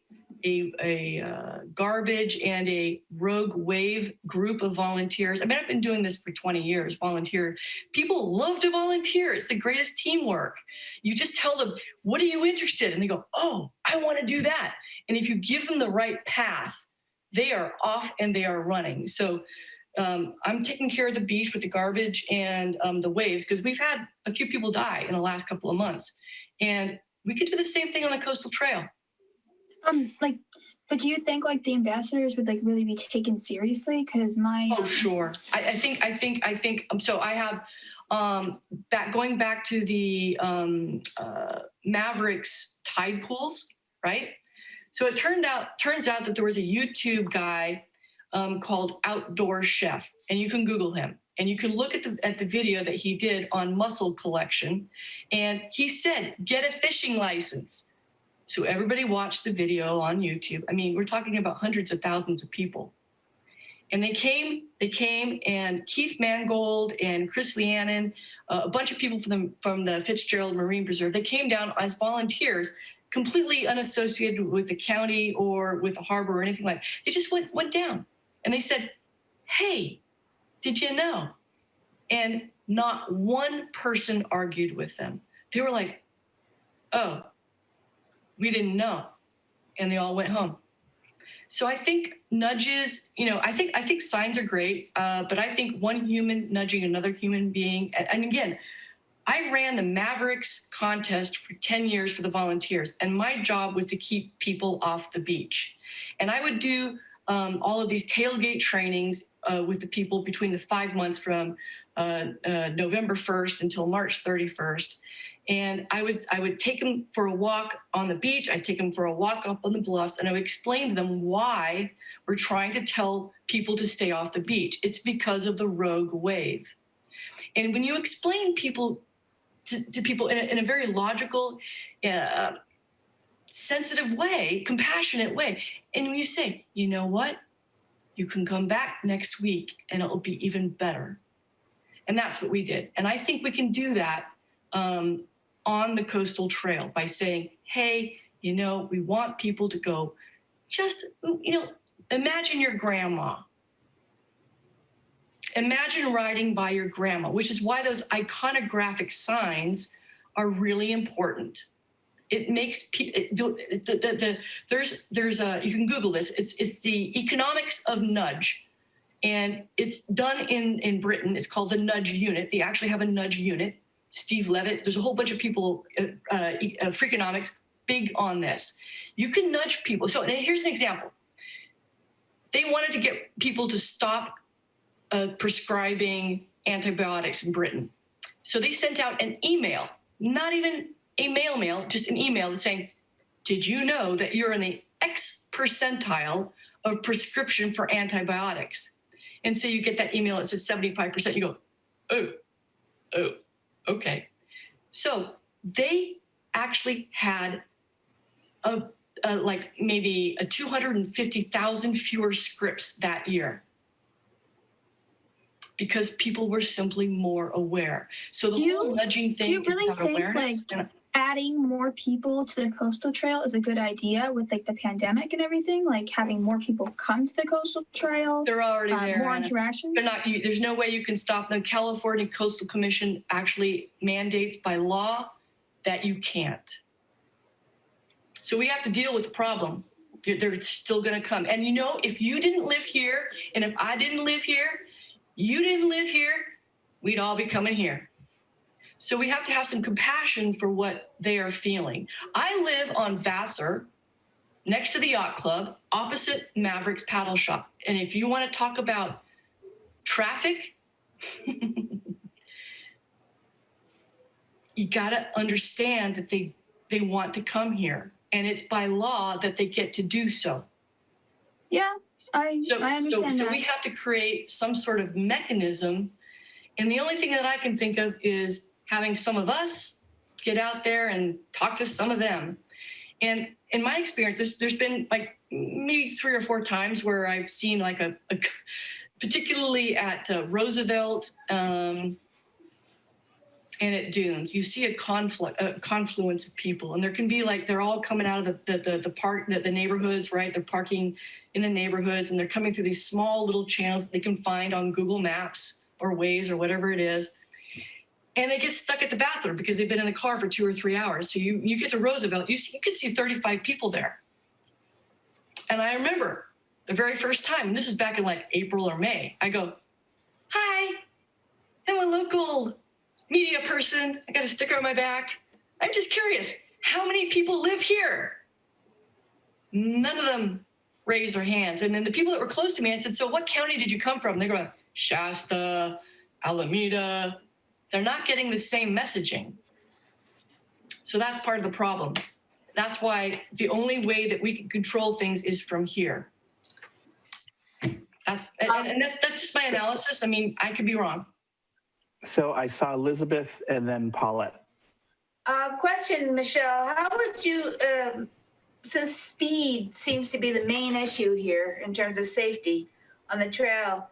garbage and a rogue wave group of volunteers. I mean, I've been doing this for 20 years, volunteer. People love to volunteer. It's the greatest teamwork. You just tell them, what are you interested in? And they go, oh, I want to do that. And if you give them the right path, they are off and they are running. So I'm taking care of the beach with the garbage and the waves, because we've had a few people die in the last couple of months. And we could do the same thing on the coastal trail. But do you think like the ambassadors would like really be taken seriously? Because Oh, sure. I think. So I have going back to the Mavericks tide pools, right? So it turns out that there was a YouTube guy called Outdoor Chef, and you can Google him, and you can look at the video that he did on mussel collection, and he said, get a fishing license. So everybody watched the video on YouTube. I mean, we're talking about hundreds of thousands of people. And they came, and Keith Mangold and Chris Leannan, a bunch of people from the Fitzgerald Marine Preserve, they came down as volunteers, completely unassociated with the county or with the harbor or anything like that. They just went down, and they said, hey, did you know? And not one person argued with them. They were like, oh, we didn't know. And they all went home. So I think nudges, I think signs are great, but I think one human nudging another human being, and again, I ran the Mavericks contest for 10 years for the volunteers, and my job was to keep people off the beach. And I would do all of these tailgate trainings with the people between the 5 months from November 1st until March 31st. And I would take them for a walk on the beach. I'd take them for a walk up on the bluffs, and I would explain to them why we're trying to tell people to stay off the beach. It's because of the rogue wave. And when you explain to people in a very logical, sensitive way, compassionate way. And when you say, you know what, you can come back next week and it'll be even better. And that's what we did. And I think we can do that on the coastal trail by saying, hey, you know, we want people to go just, you know, imagine your grandma. Imagine riding by your grandma, which is why those iconographic signs are really important. It makes people, there's a, you can Google this, it's the economics of nudge. And it's done in Britain. It's called the nudge unit. They actually have a nudge unit. Steve Levitt, there's a whole bunch of people, Freakonomics, big on this. You can nudge people. So here's an example. They wanted to get people to stop prescribing antibiotics in Britain. So they sent out an email, not even a mail, just an email saying, did you know that you're in the X percentile of prescription for antibiotics? And so you get that email, it says 75%, you go, oh, okay. So they actually had like maybe 250,000 fewer scripts that year because people were simply more aware. So the whole nudging thing do you really is about think awareness. like adding more people to the coastal trail is a good idea with like the pandemic and everything? Like having more people come to the coastal trail? They're already there. More Anna. interaction? They're not. There's no way you can stop them. The California Coastal Commission actually mandates by law that you can't. So we have to deal with the problem. They're still going to come. And you know, if you didn't live here, and if I didn't live here, you didn't live here, we'd all be coming here. So we have to have some compassion for what they are feeling. I live on Vassar, next to the yacht club, opposite Mavericks Paddle Shop. And if you want to talk about traffic, you got to understand that they want to come here. And it's by law that they get to do so. Yeah, I understand so that. we have to create some sort of mechanism. And the only thing that I can think of is having some of us get out there and talk to some of them. And in my experience, there's been like maybe 3 or 4 times where I've seen like a particularly at Roosevelt and at Dunes, you see a confluence of people, and there can be like, they're all coming out of the park, the neighborhoods, right? They're parking in the neighborhoods and they're coming through these small little channels that they can find on Google Maps or Waze or whatever it is. And they get stuck at the bathroom because they've been in the car for 2 or 3 hours. So you get to Roosevelt, you could see 35 people there. And I remember the very first time, and this is back in like April or May, I go, hi, I'm a local media person. I got a sticker on my back. I'm just curious, how many people live here? None of them raised their hands. And then the people that were close to me, I said, so what county did you come from? They're going, Shasta, Alameda. They're not getting the same messaging. So that's part of the problem. That's why the only way that we can control things is from here. That's just my analysis. I mean, I could be wrong. So I saw Elizabeth and then Paulette. Question, Michelle, how would you, since speed seems to be the main issue here in terms of safety on the trail,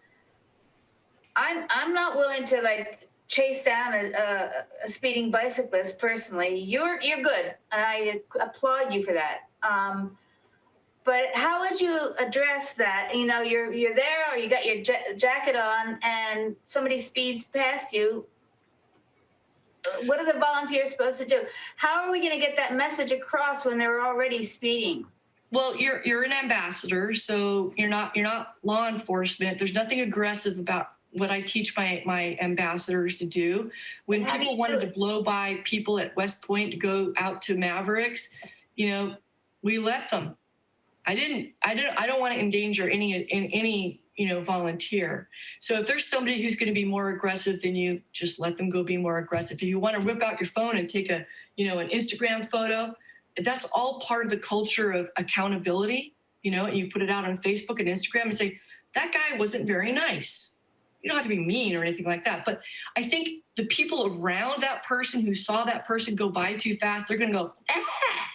I'm not willing to like chase down a speeding bicyclist personally. You're good, and I applaud you for that. But how would you address that? You know, you're there, or you got your jacket on, and somebody speeds past you. What are the volunteers supposed to do? How are we going to get that message across when they're already speeding? Well, you're an ambassador, so you're not law enforcement. There's nothing aggressive about what I teach my ambassadors to do. When people wanted to blow by people at West Point to go out to Mavericks, you know, we let them. I don't want to endanger any volunteer. So if there's somebody who's going to be more aggressive than you, just let them go be more aggressive. If you want to whip out your phone and take an Instagram photo, that's all part of the culture of accountability, and you put it out on Facebook and Instagram and say, that guy wasn't very nice. You don't have to be mean or anything like that. But I think the people around that person who saw that person go by too fast, they're going to go, ah.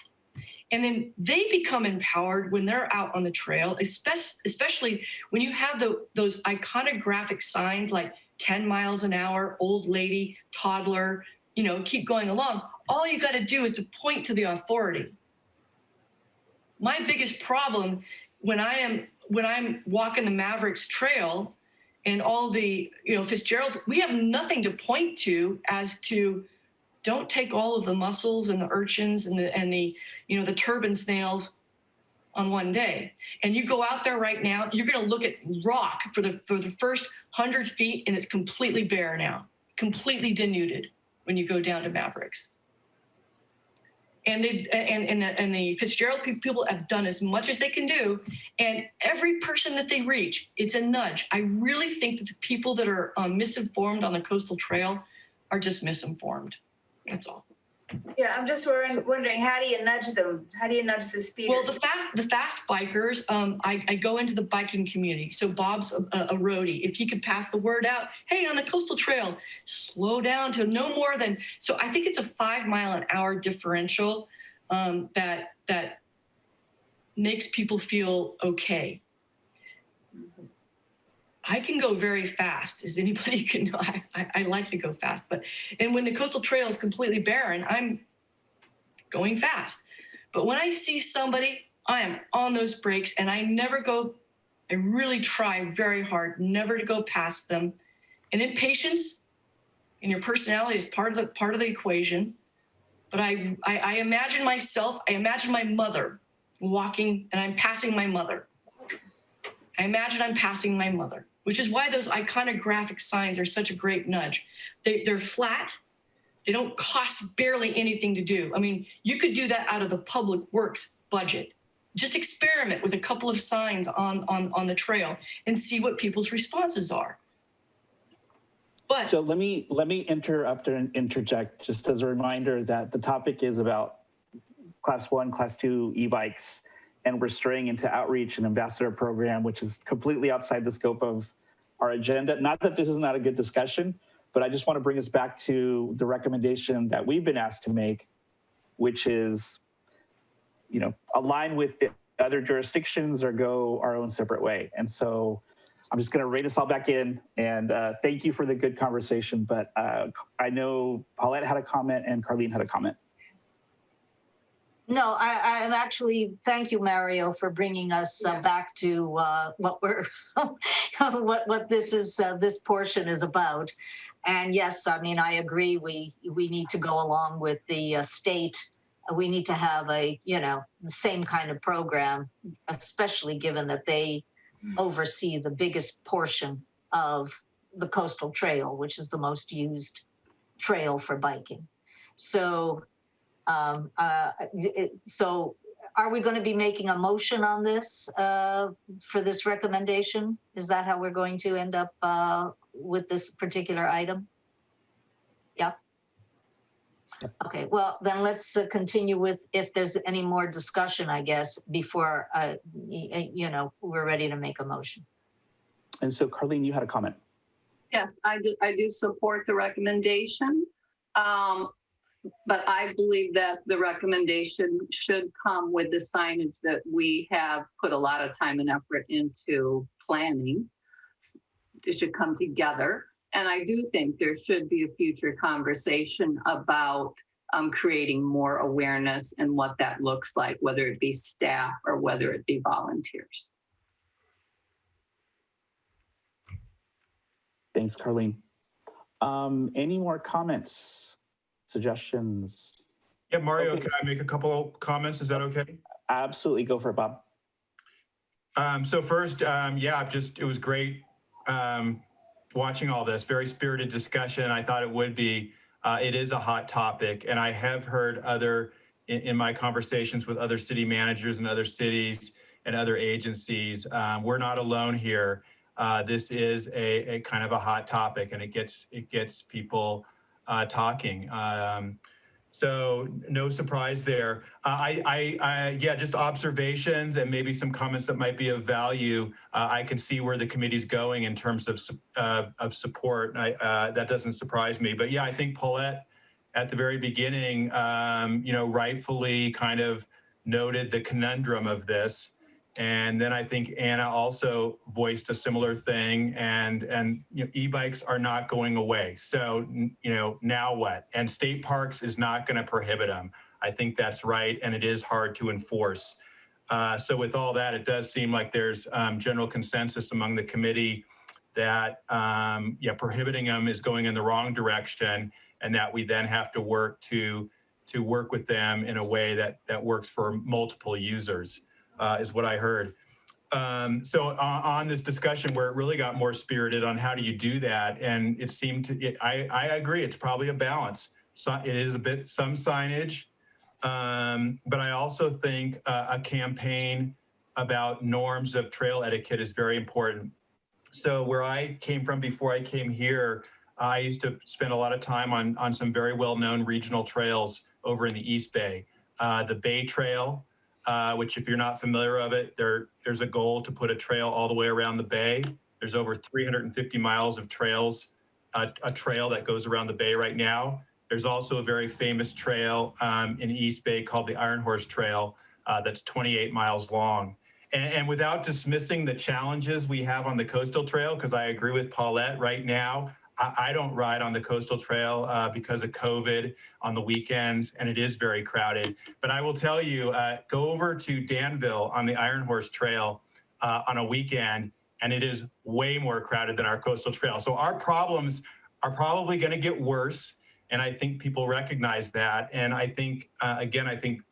And then they become empowered when they're out on the trail, especially when you have those iconographic signs like 10 miles an hour, old lady, toddler, keep going along. All you got to do is to point to the authority. My biggest problem when I'm walking the Mavericks Trail and all the, Fitzgerald, we have nothing to point to as to don't take all of the mussels and the urchins and the turban snails on one day. And you go out there right now, you're going to look at rock for the first 100 feet, and it's completely bare now, completely denuded when you go down to Mavericks. And the Fitzgerald people have done as much as they can do, and every person that they reach, it's a nudge. I really think that the people that are misinformed on the Coastal Trail are just misinformed. That's all. Yeah, I'm just wondering, how do you nudge them? How do you nudge the speeders? Well, the fast bikers, I go into the biking community. So Bob's a roadie. If he could pass the word out, hey, on the Coastal Trail, slow down to no more than, so I think it's a 5 mile an hour differential that makes people feel okay. I can go very fast, as anybody can know. I like to go fast, and when the Coastal Trail is completely barren, I'm going fast. But when I see somebody, I am on those brakes, and I really try very hard never to go past them. And impatience and your personality is part of the equation. But I imagine my mother walking, and I'm passing my mother. I imagine I'm passing my mother, which is why those iconographic signs are such a great nudge. They're flat. They don't cost barely anything to do. I mean, you could do that out of the public works budget. Just experiment with a couple of signs on the trail and see what people's responses are. But so let me interrupt and interject just as a reminder that the topic is about class 1, class 2 e-bikes, and we're straying into outreach and ambassador program, which is completely outside the scope of our agenda. Not that this is not a good discussion, but I just want to bring us back to the recommendation that we've been asked to make, which is, align with the other jurisdictions or go our own separate way. And so I'm just going to rein us all back in, and thank you for the good conversation. But I know Paulette had a comment and Carlene had a comment. No, I'm actually, thank you, Mario, for bringing us back to what we're, what this portion is about. And yes, I mean, I agree. We need to go along with the state. We need to have the same kind of program, especially given that they oversee the biggest portion of the Coastal Trail, which is the most used trail for biking. So are we going to be making a motion on this for this recommendation? Is that how we're going to end up with this particular item? Yeah. Okay, well, then let's continue with if there's any more discussion, I guess, before, we're ready to make a motion. And so, Carlene, you had a comment. Yes, I do support the recommendation. But I believe that the recommendation should come with the signage that we have put a lot of time and effort into planning. It should come together. And I do think there should be a future conversation about creating more awareness and what that looks like, whether it be staff or whether it be volunteers. Thanks, Carlene. Any more comments? Suggestions? Yeah, Mario, okay. Can I make a couple comments? Is that okay? Absolutely. Go for it, Bob. So first, it was great watching all this. Very spirited discussion. I thought it would be. It is a hot topic, and I have heard in my conversations with other city managers and other cities and other agencies, we're not alone here. This is a kind of a hot topic, and it gets people talking. So no surprise there. Just observations and maybe some comments that might be of value. I can see where the committee's going in terms of support. That doesn't surprise me. But yeah, I think Paulette at the very beginning, rightfully kind of noted the conundrum of this. And then I think Anna also voiced a similar thing, and you know, e-bikes are not going away. So, you know, now what? And state parks is not going to prohibit them. I think that's right, and it is hard to enforce. So with all that, it does seem like there's general consensus among the committee that yeah, prohibiting them is going in the wrong direction, and that we then have to work to work with them in a way that works for multiple users. Is what I heard. So on this discussion where it really got more spirited on how do you do that, and it seemed to, I agree, it's probably a balance. So it is a bit, some signage, but I also think a campaign about norms of trail etiquette is very important. So where I came from before I came here, I used to spend a lot of time on some very well-known regional trails over in the East Bay. The Bay Trail, which if you're not familiar of it, there's a goal to put a trail all the way around the bay. There's over 350 miles of trails, a trail that goes around the bay right now. There's also a very famous trail in East Bay called the Iron Horse Trail that's 28 miles long. And without dismissing the challenges we have on the Coastal Trail, because I agree with Paulette right now, I don't ride on the Coastal Trail because of COVID on the weekends, and it is very crowded. But I will tell you, go over to Danville on the Iron Horse Trail on a weekend, and it is way more crowded than our Coastal Trail. So our problems are probably going to get worse, and I think people recognize that. And I think, again, I think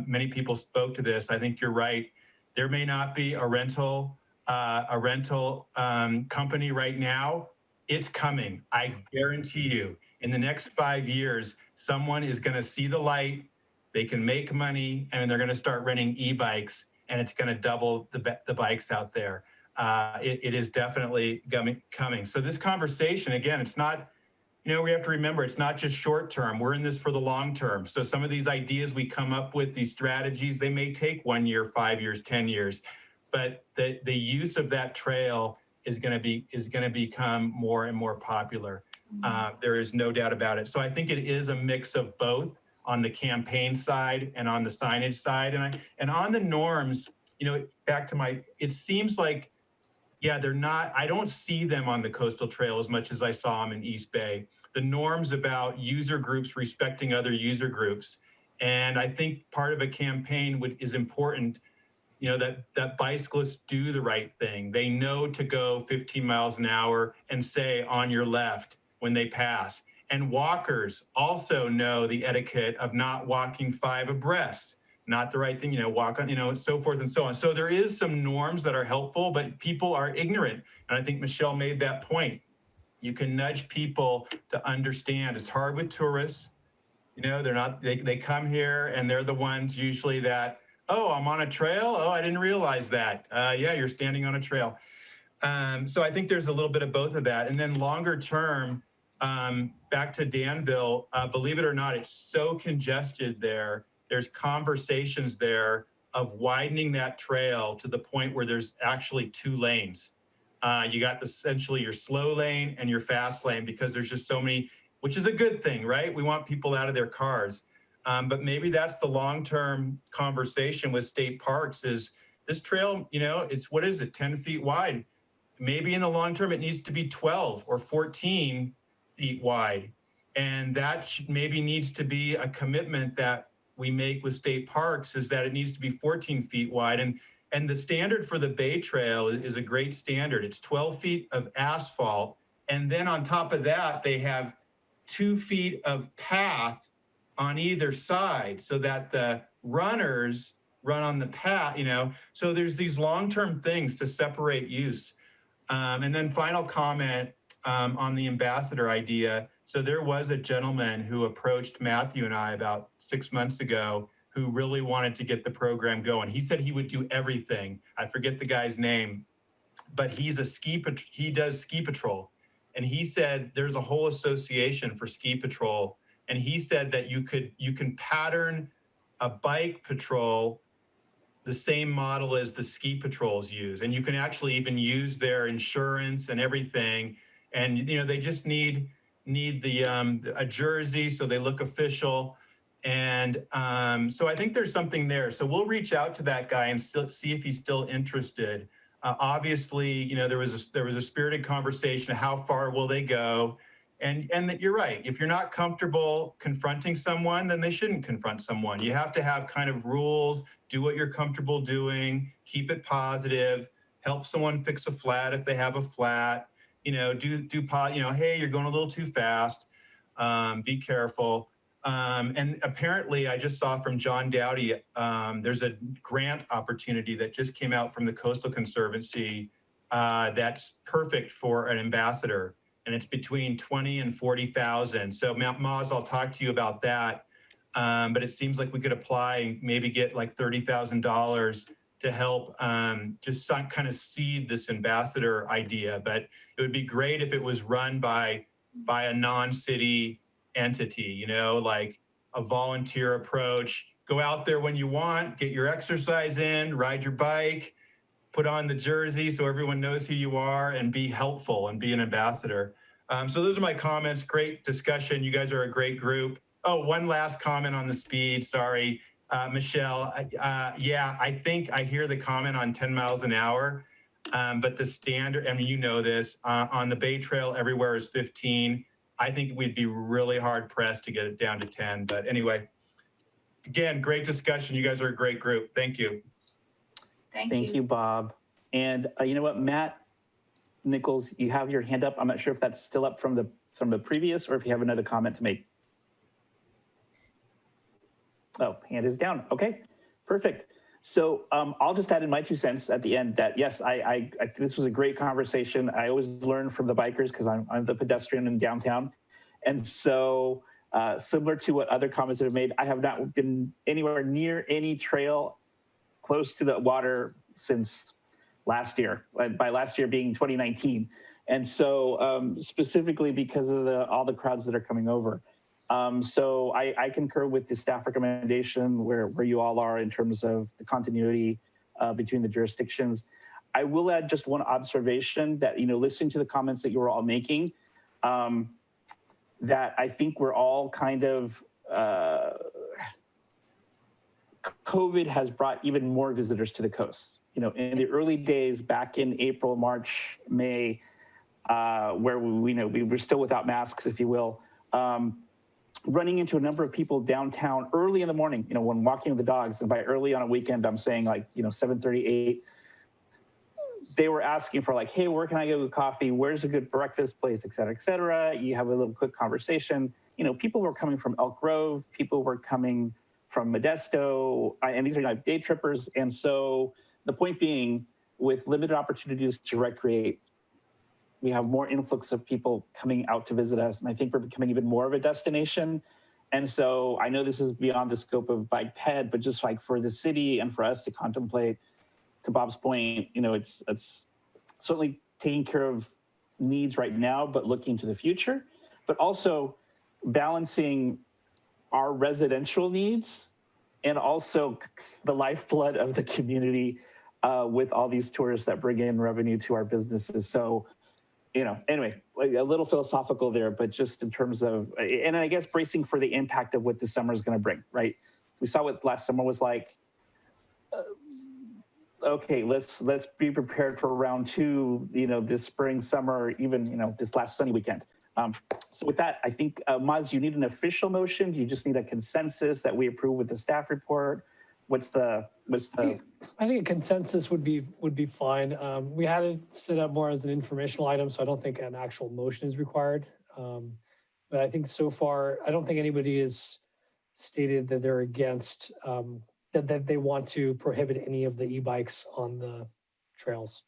many people spoke to this. I think you're right. There may not be a rental company right now. It's coming. I guarantee you, in the next 5 years, someone is going to see the light, they can make money, and they're going to start renting e-bikes, and it's going to double the bikes out there. It is definitely coming. So this conversation, again, it's not, you know, we have to remember, it's not just short term. We're in this for the long term. So some of these ideas we come up with, these strategies, they may take 1 year, 5 years, 10 years, but the use of that trail is going to become more and more popular. There is no doubt about it. So I think it is a mix of both on the campaign side and on the signage side. And on the norms, you know, back to it seems like, yeah, they're not, I don't see them on the Coastal Trail as much as I saw them in East Bay. The norms about user groups respecting other user groups. And I think part of a campaign is important, you know, that bicyclists do the right thing. They know to go 15 miles an hour and say on your left when they pass. And walkers also know the etiquette of not walking 5 abreast, not the right thing, you know, walk on, you know, and so forth and so on. So there is some norms that are helpful, but people are ignorant. And I think Michelle made that point. You can nudge people to understand. It's hard with tourists. You know, they're not, they come here and they're the ones usually that, oh, I'm on a trail. Oh, I didn't realize that. Yeah, you're standing on a trail. So I think there's a little bit of both of that. And then longer term, back to Danville, believe it or not, it's so congested there. There's conversations there of widening that trail to the point where there's actually 2 lanes. You got essentially your slow lane and your fast lane because there's just so many, which is a good thing, right? We want people out of their cars. But maybe that's the long-term conversation with state parks is this trail, you know, it's, what is it, 10 feet wide? Maybe in the long term, it needs to be 12 or 14 feet wide. And that maybe needs to be a commitment that we make with state parks is that it needs to be 14 feet wide. And the standard for the Bay Trail is a great standard. It's 12 feet of asphalt. And then on top of that, they have 2 feet of path on either side so that the runners run on the path, you know. So there's these long-term things to separate use. And then final comment on the ambassador idea. So there was a gentleman who approached Matthew and I about 6 months ago who really wanted to get the program going. He said he would do everything. I forget the guy's name, but he does ski patrol. And he said there's a whole association for ski patrol. And he said that you can pattern a bike patrol the same model as the ski patrols use. And you can actually even use their insurance and everything. And, you know, they just need a jersey so they look official. And so I think there's something there. So we'll reach out to that guy and still see if he's still interested. Obviously, you know, there was a spirited conversation. How far will they go? And that you're right. If you're not comfortable confronting someone, then they shouldn't confront someone. You have to have kind of rules. Do what you're comfortable doing. Keep it positive. Help someone fix a flat if they have a flat. You know, hey, you're going a little too fast. Be careful. And apparently, I just saw from John Dowdy, there's a grant opportunity that just came out from the Coastal Conservancy that's perfect for an ambassador, and it's between 20 and 40,000. So Moz, I'll talk to you about that. But it seems like we could apply and maybe get like $30,000 to help just kind of seed this ambassador idea. But it would be great if it was run by a non-city entity, you know, like a volunteer approach. Go out there when you want, get your exercise in, ride your bike, put on the jersey so everyone knows who you are, and be helpful and be an ambassador. So those are my comments. Great discussion. You guys are a great group. Oh, one last comment on the speed. Sorry, Michelle. Yeah, I think I hear the comment on 10 miles an hour, but the standard, I mean, you know this, on the Bay Trail, everywhere is 15. I think we'd be really hard pressed to get it down to 10. But anyway, again, great discussion. You guys are a great group. Thank you. Thank you, Bob. And you know what, Matt Nichols, you have your hand up. I'm not sure if that's still up from the previous or if you have another comment to make. Oh, hand is down. Okay, perfect. So I'll just add in my 2 cents at the end that yes, I this was a great conversation. I always learn from the bikers because I'm the pedestrian in downtown. And so similar to what other comments have made, I have not been anywhere near any trail close to the water since last year, by last year being 2019. And so specifically because of all the crowds that are coming over. So I concur with the staff recommendation where you all are in terms of the continuity between the jurisdictions. I will add just one observation that, you know, listening to the comments that you were all making, that I think we're all kind of, COVID has brought even more visitors to the coast. You know, in the early days back in April, March, May, where we were still without masks, if you will, running into a number of people downtown early in the morning, you know, when walking with the dogs. And by early on a weekend, I'm saying like, you know, 7:38, they were asking for like, hey, where can I go get coffee? Where's a good breakfast place, et cetera, et cetera. You have a little quick conversation. You know, people were coming from Elk Grove, people were coming from Modesto, and these are not day trippers. And so the point being, with limited opportunities to recreate, we have more influx of people coming out to visit us. And I think we're becoming even more of a destination. And so I know this is beyond the scope of Bike Ped, but just like for the city and for us to contemplate, to Bob's point, you know, it's certainly taking care of needs right now, but looking to the future, but also balancing our residential needs and also the lifeblood of the community with all these tourists that bring in revenue to our businesses. So, you know, anyway, like a little philosophical there, but just in terms of, and I guess bracing for the impact of what this summer is going to bring, right? We saw what last summer was like. Okay, let's be prepared for round 2, you know, this spring, summer, even, you know, this last sunny weekend. So with that, I think, Maz, you need an official motion. Do you just need a consensus that we approve with the staff report? What's the? I think a consensus would be fine. We had it set up more as an informational item, so I don't think an actual motion is required. But I think so far, I don't think anybody has stated that they're against, that they want to prohibit any of the e-bikes on the trails.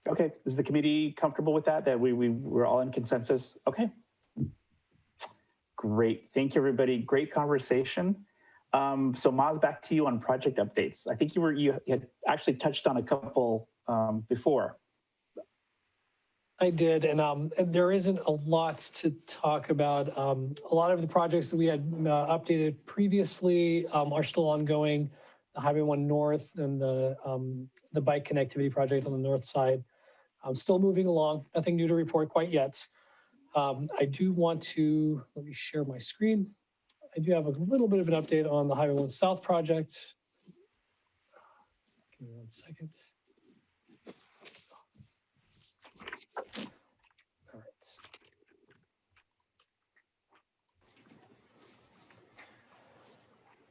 Okay, is the committee comfortable with that? That we're all in consensus? Okay. Great, thank you, everybody. Great conversation. So Maz, back to you on project updates. I think you had actually touched on a couple before. I did, and there isn't a lot to talk about. A lot of the projects that we had updated previously are still ongoing. The Highway 1 North and the bike connectivity project on the north side. Still moving along, nothing new to report quite yet. I do want to, let me share my screen. I do have a little bit of an update on the Highway 1 South project. Give me 1 second. All right.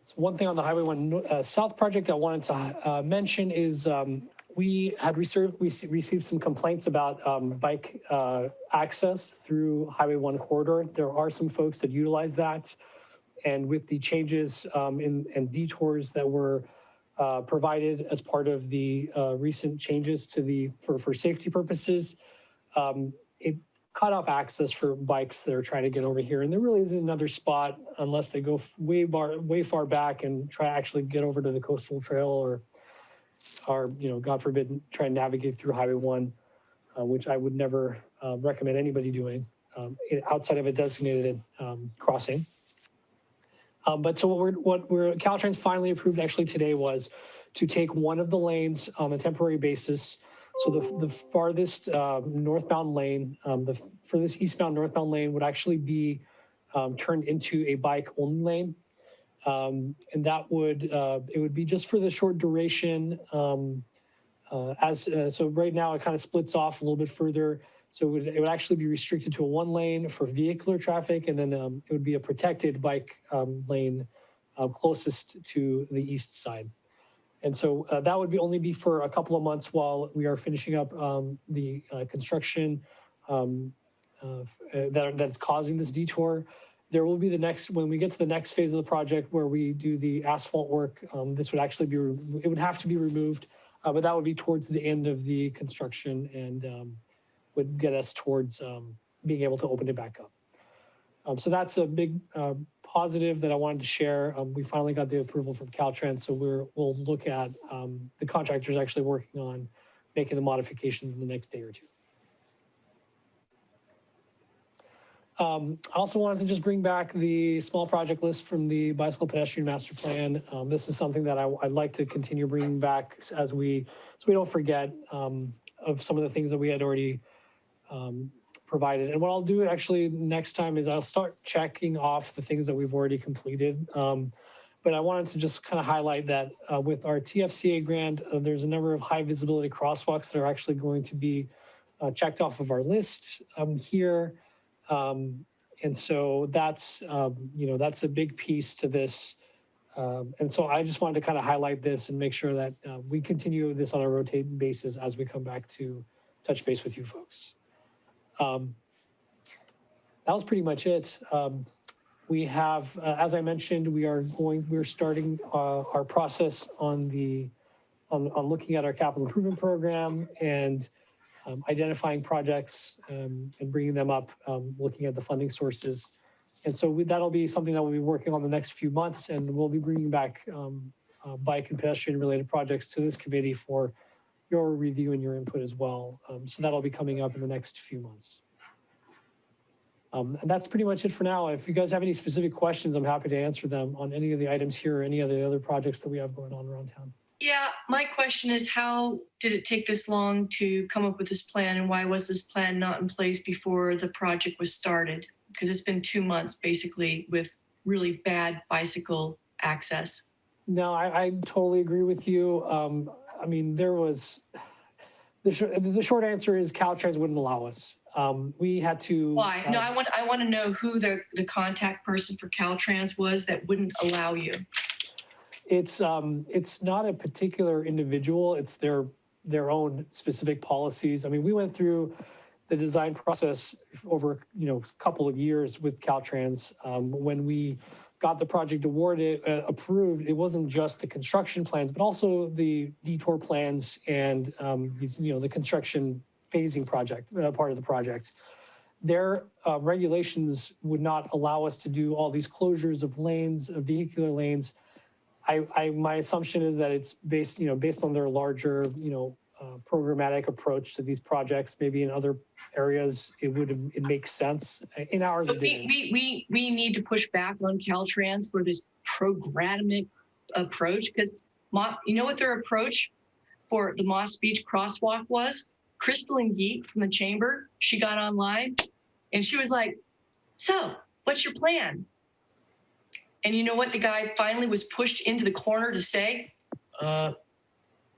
So one thing on the Highway 1 South project I wanted to mention is we received some complaints about bike access through Highway 1 corridor. There are some folks that utilize that. And with the changes and detours that were provided as part of the recent changes to for safety purposes, it cut off access for bikes that are trying to get over here. And there really isn't another spot unless they go way far back and try to actually get over to the coastal trail or God forbid, try and navigate through Highway 1, which I would never recommend anybody doing outside of a designated crossing. But so what Caltrans finally approved actually today was to take one of the lanes on a temporary basis. So the farthest northbound lane, the furthest eastbound northbound lane would actually be turned into a bike only lane. And that it would be just for the short duration. So right now it kind of splits off a little bit further. So it would actually be restricted to a 1 lane for vehicular traffic, and then it would be a protected bike lane closest to the east side. And so that would only be for a couple of months while we are finishing up the construction that's causing this detour. There will be when we get to the next phase of the project where we do the asphalt work, this would actually it would have to be removed, but that would be towards the end of the construction and would get us towards being able to open it back up. So that's a big positive that I wanted to share. We finally got the approval from Caltrans, so we'll look at the contractors actually working on making the modifications in the next day or two. I also wanted to just bring back the small project list from the bicycle pedestrian master plan. This is something that I'd like to continue bringing back so we don't forget of some of the things that we had already provided. And what I'll do actually next time is I'll start checking off the things that we've already completed. But I wanted to just kind of highlight that with our TFCA grant, there's a number of high visibility crosswalks that are actually going to be checked off of our list here. And so that's a big piece to this. And so I just wanted to kind of highlight this and make sure that we continue this on a rotating basis as we come back to touch base with you folks. That was pretty much it. We have, as I mentioned, we're starting our process on looking at our capital improvement program and identifying projects and bringing them up, looking at the funding sources. And so that'll be something that we'll be working on the next few months, and we'll be bringing back bike and pedestrian related projects to this committee for your review and your input as well. So that'll be coming up in the next few months. And that's pretty much it for now. If you guys have any specific questions, I'm happy to answer them on any of the items here or any of the other projects that we have going on around town. Yeah, my question is, how did it take this long to come up with this plan, and why was this plan not in place before the project was started? Because it's been 2 months basically with really bad bicycle access. No, I totally agree with you. I mean, there was, the short answer is Caltrans wouldn't allow us. We had to. Why? No, I want to know who the contact person for Caltrans was that wouldn't allow you. It's not a particular individual. It's their own specific policies. I mean, we went through the design process over a couple of years with Caltrans. When we got the project awarded, approved, it wasn't just the construction plans, but also the detour plans and the construction phasing project part of the project. Their regulations would not allow us to do all these closures of lanes, of vehicular lanes. My assumption is that it's based on their larger, programmatic approach to these projects. Maybe in other areas it makes sense. In ours, but we need to push back on Caltrans for this programmatic approach, because you know what their approach for the Moss Beach crosswalk was? Crystalline Geek from the chamber, she got online and she was like, "So, what's your plan?" And you know what the guy finally was pushed into the corner to say?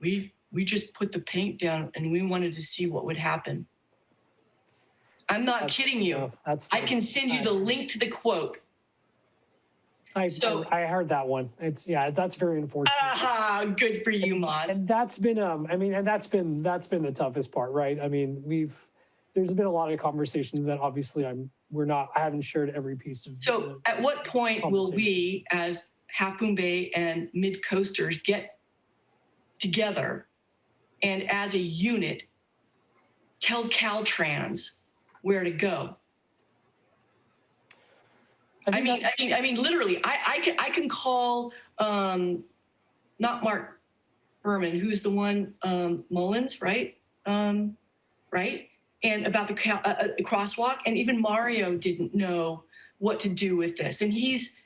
We just put the paint down and we wanted to see what would happen. I'm not kidding you. I can send you the link to the quote. I heard that one. That's very unfortunate. Good for you, Moz. And that's been, that's been the toughest part, right? I mean, there's been a lot of conversations that obviously I haven't shared every piece of. So at what point will we as Half Moon Bay and Mid-Coasters get together and as a unit tell Caltrans where to go? I mean, literally, I can call, not Mark Berman, who's the one, Mullins, right? Right? And about the crosswalk, and even Mario didn't know what to do with this. And he's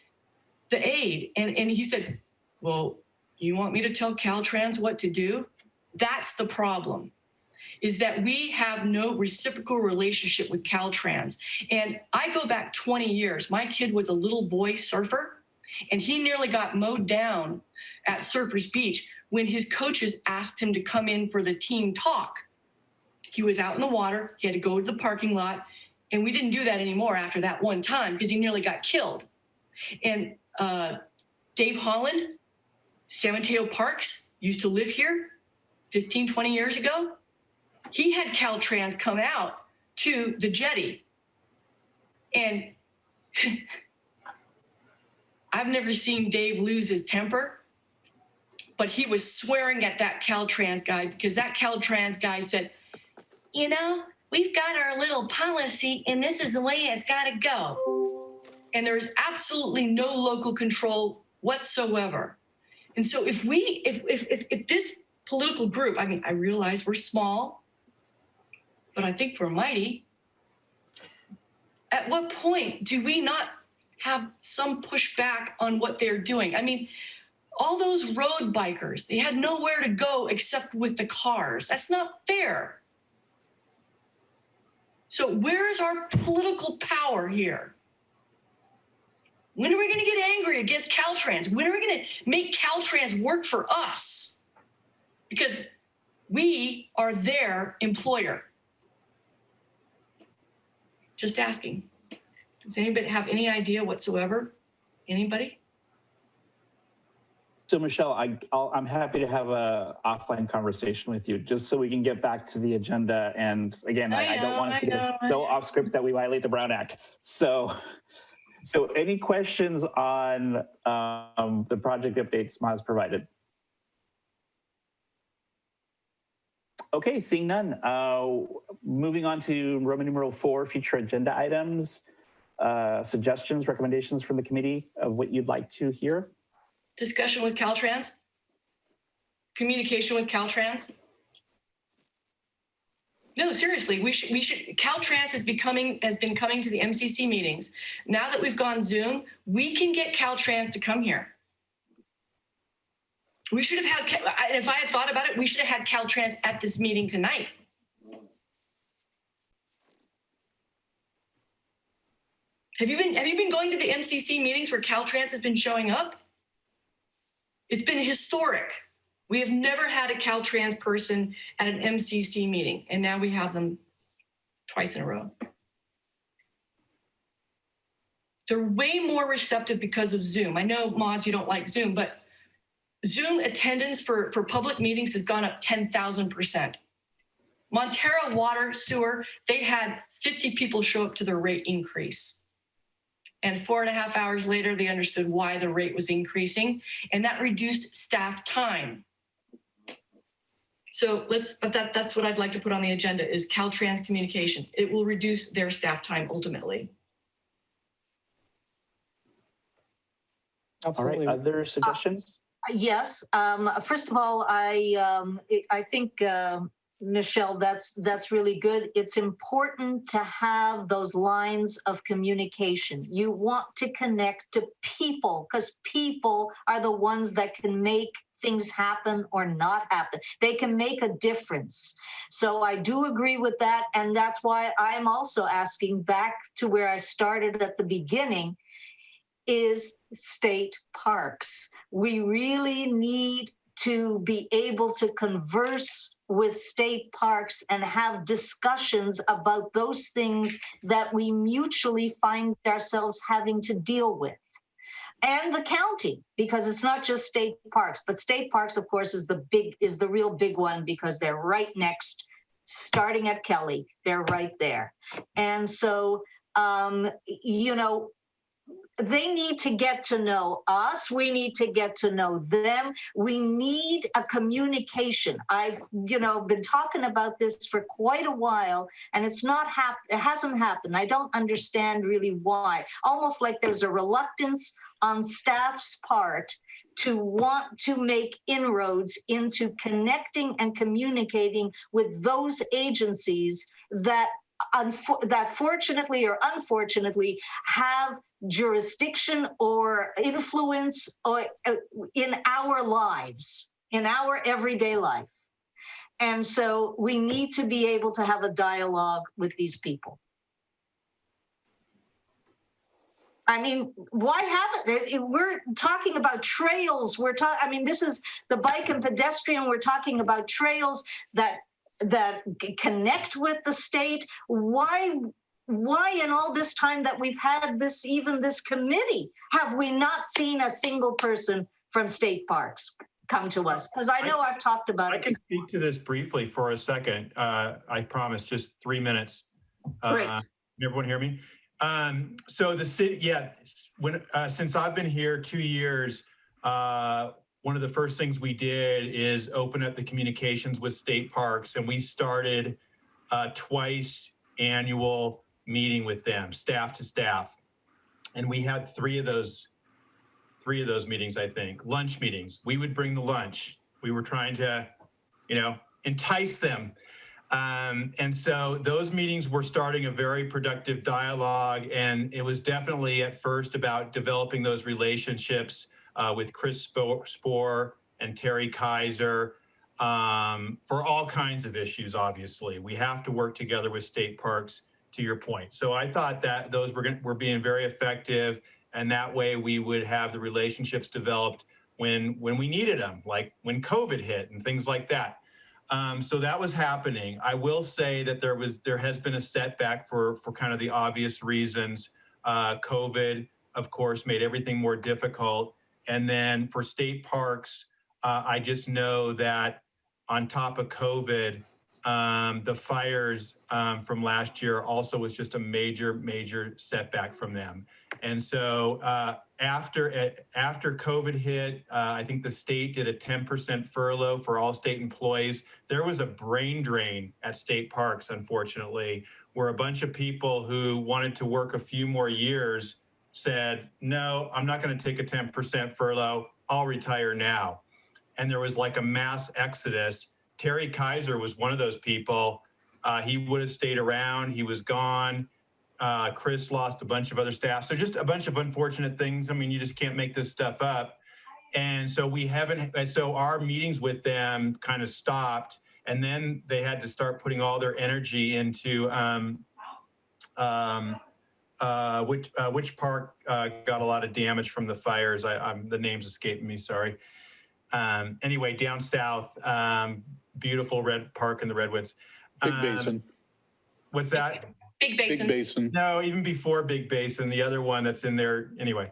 the aide. And he said, well, you want me to tell Caltrans what to do? That's the problem, is that we have no reciprocal relationship with Caltrans. And I go back 20 years. My kid was a little boy surfer, and he nearly got mowed down at Surfers Beach when his coaches asked him to come in for the team talk. He was out in the water. He had to go to the parking lot. And we didn't do that anymore after that one time because he nearly got killed. And Dave Holland, San Mateo Parks, used to live here 15, 20 years ago. He had Caltrans come out to the jetty. And I've never seen Dave lose his temper, but he was swearing at that Caltrans guy because that Caltrans guy said, you know, we've got our little policy and this is the way it's got to go. And there's absolutely no local control whatsoever. And so if this political group, I mean, I realize we're small, but I think we're mighty. At what point do we not have some pushback on what they're doing? I mean, all those road bikers, they had nowhere to go except with the cars. That's not fair. So where is our political power here? When are we going to get angry against Caltrans? When are we going to make Caltrans work for us? Because we are their employer. Just asking. Does anybody have any idea whatsoever? Anybody? So Michelle, I'm happy to have a offline conversation with you just so we can get back to the agenda. And again, I don't want us to get so off script that we violate the Brown Act. So any questions on the project updates Maz provided? Okay, seeing none. Moving on to Roman numeral 4, future agenda items, suggestions, recommendations from the committee of what you'd like to hear. Discussion with Caltrans? Communication with Caltrans? No, seriously, we should, Caltrans has been coming to the MCC meetings. Now that we've gone Zoom, we can get Caltrans to come here. We should have had, if I had thought about it, we should have had Caltrans at this meeting tonight. Have you been going to the MCC meetings where Caltrans has been showing up? It's been historic. We have never had a Caltrans person at an MCC meeting, and now we have them twice in a row. They're way more receptive because of Zoom. I know, Moz, you don't like Zoom, but Zoom attendance for public meetings has gone up 10,000%. Montero Water Sewer, they had 50 people show up to their rate increase. And 4.5 hours later, they understood why the rate was increasing, and that reduced staff time. So that's what I'd like to put on the agenda is Caltrans communication. It will reduce their staff time ultimately. Absolutely. All right, other suggestions? Yes. First of all, I think, Michelle, that's really good. It's important to have those lines of communication. You want to connect to people because people are the ones that can make things happen or not happen. They can make a difference. So I do agree with that. And that's why I'm also asking back to where I started at the beginning. is state parks. We really need to be able to converse with state parks and have discussions about those things that we mutually find ourselves having to deal with. And the county, because it's not just state parks, but state parks, of course, is the real big one because they're right next, starting at Kelly, they're right there. And so, you know, they need to get to know us. We need to get to know them. We need a communication. I've, you know, been talking about this for quite a while, and it hasn't happened. I don't understand really why. Almost like there's a reluctance on staff's part to want to make inroads into connecting and communicating with those agencies that fortunately or unfortunately have jurisdiction or influence in our lives, in our everyday life. And so we need to be able to have a dialogue with these people. I mean, why haven't it? We're talking about trails. I mean, this is the bike and pedestrian. We're talking about trails that connect with the state. Why in all this time that we've had this committee, have we not seen a single person from state parks come to us? Because I know I've talked about it. I can speak to this briefly for a second. I promise, just 3 minutes. Great. Can everyone hear me? So the city, since I've been here 2 years, one of the first things we did is open up the communications with state parks, and we started twice annual meeting with them, staff to staff. And we had three of those meetings, I think, lunch meetings. We would bring the lunch. We were trying to, you know, entice them. And so those meetings were starting a very productive dialogue, and it was definitely at first about developing those relationships with Chris Spohr and Terry Kaiser for all kinds of issues. Obviously, we have to work together with state parks, to your point. So I thought that those were being very effective, and that way we would have the relationships developed when we needed them, like when COVID hit and things like that. So that was happening. I will say that there has been a setback for kind of the obvious reasons. COVID, of course, made everything more difficult. And then for state parks, I just know that on top of COVID, the fires from last year also was just a major setback from them. And so after COVID hit, I think the state did a 10% furlough for all state employees. There was a brain drain at state parks, unfortunately, where a bunch of people who wanted to work a few more years said, no, I'm not going to take a 10% furlough. I'll retire now. And there was like a mass exodus. Terry Kaiser was one of those people. He would have stayed around. He was gone. Chris lost a bunch of other staff. So just a bunch of unfortunate things. I mean, you just can't make this stuff up. And so so our meetings with them kind of stopped. And then they had to start putting all their energy into which park got a lot of damage from the fires. The name's escaping me, sorry. Anyway, down south, beautiful red park in the Redwoods. Big Basin. What's that? Big Basin. Big Basin. No, even before Big Basin, the other one that's in there. Anyway.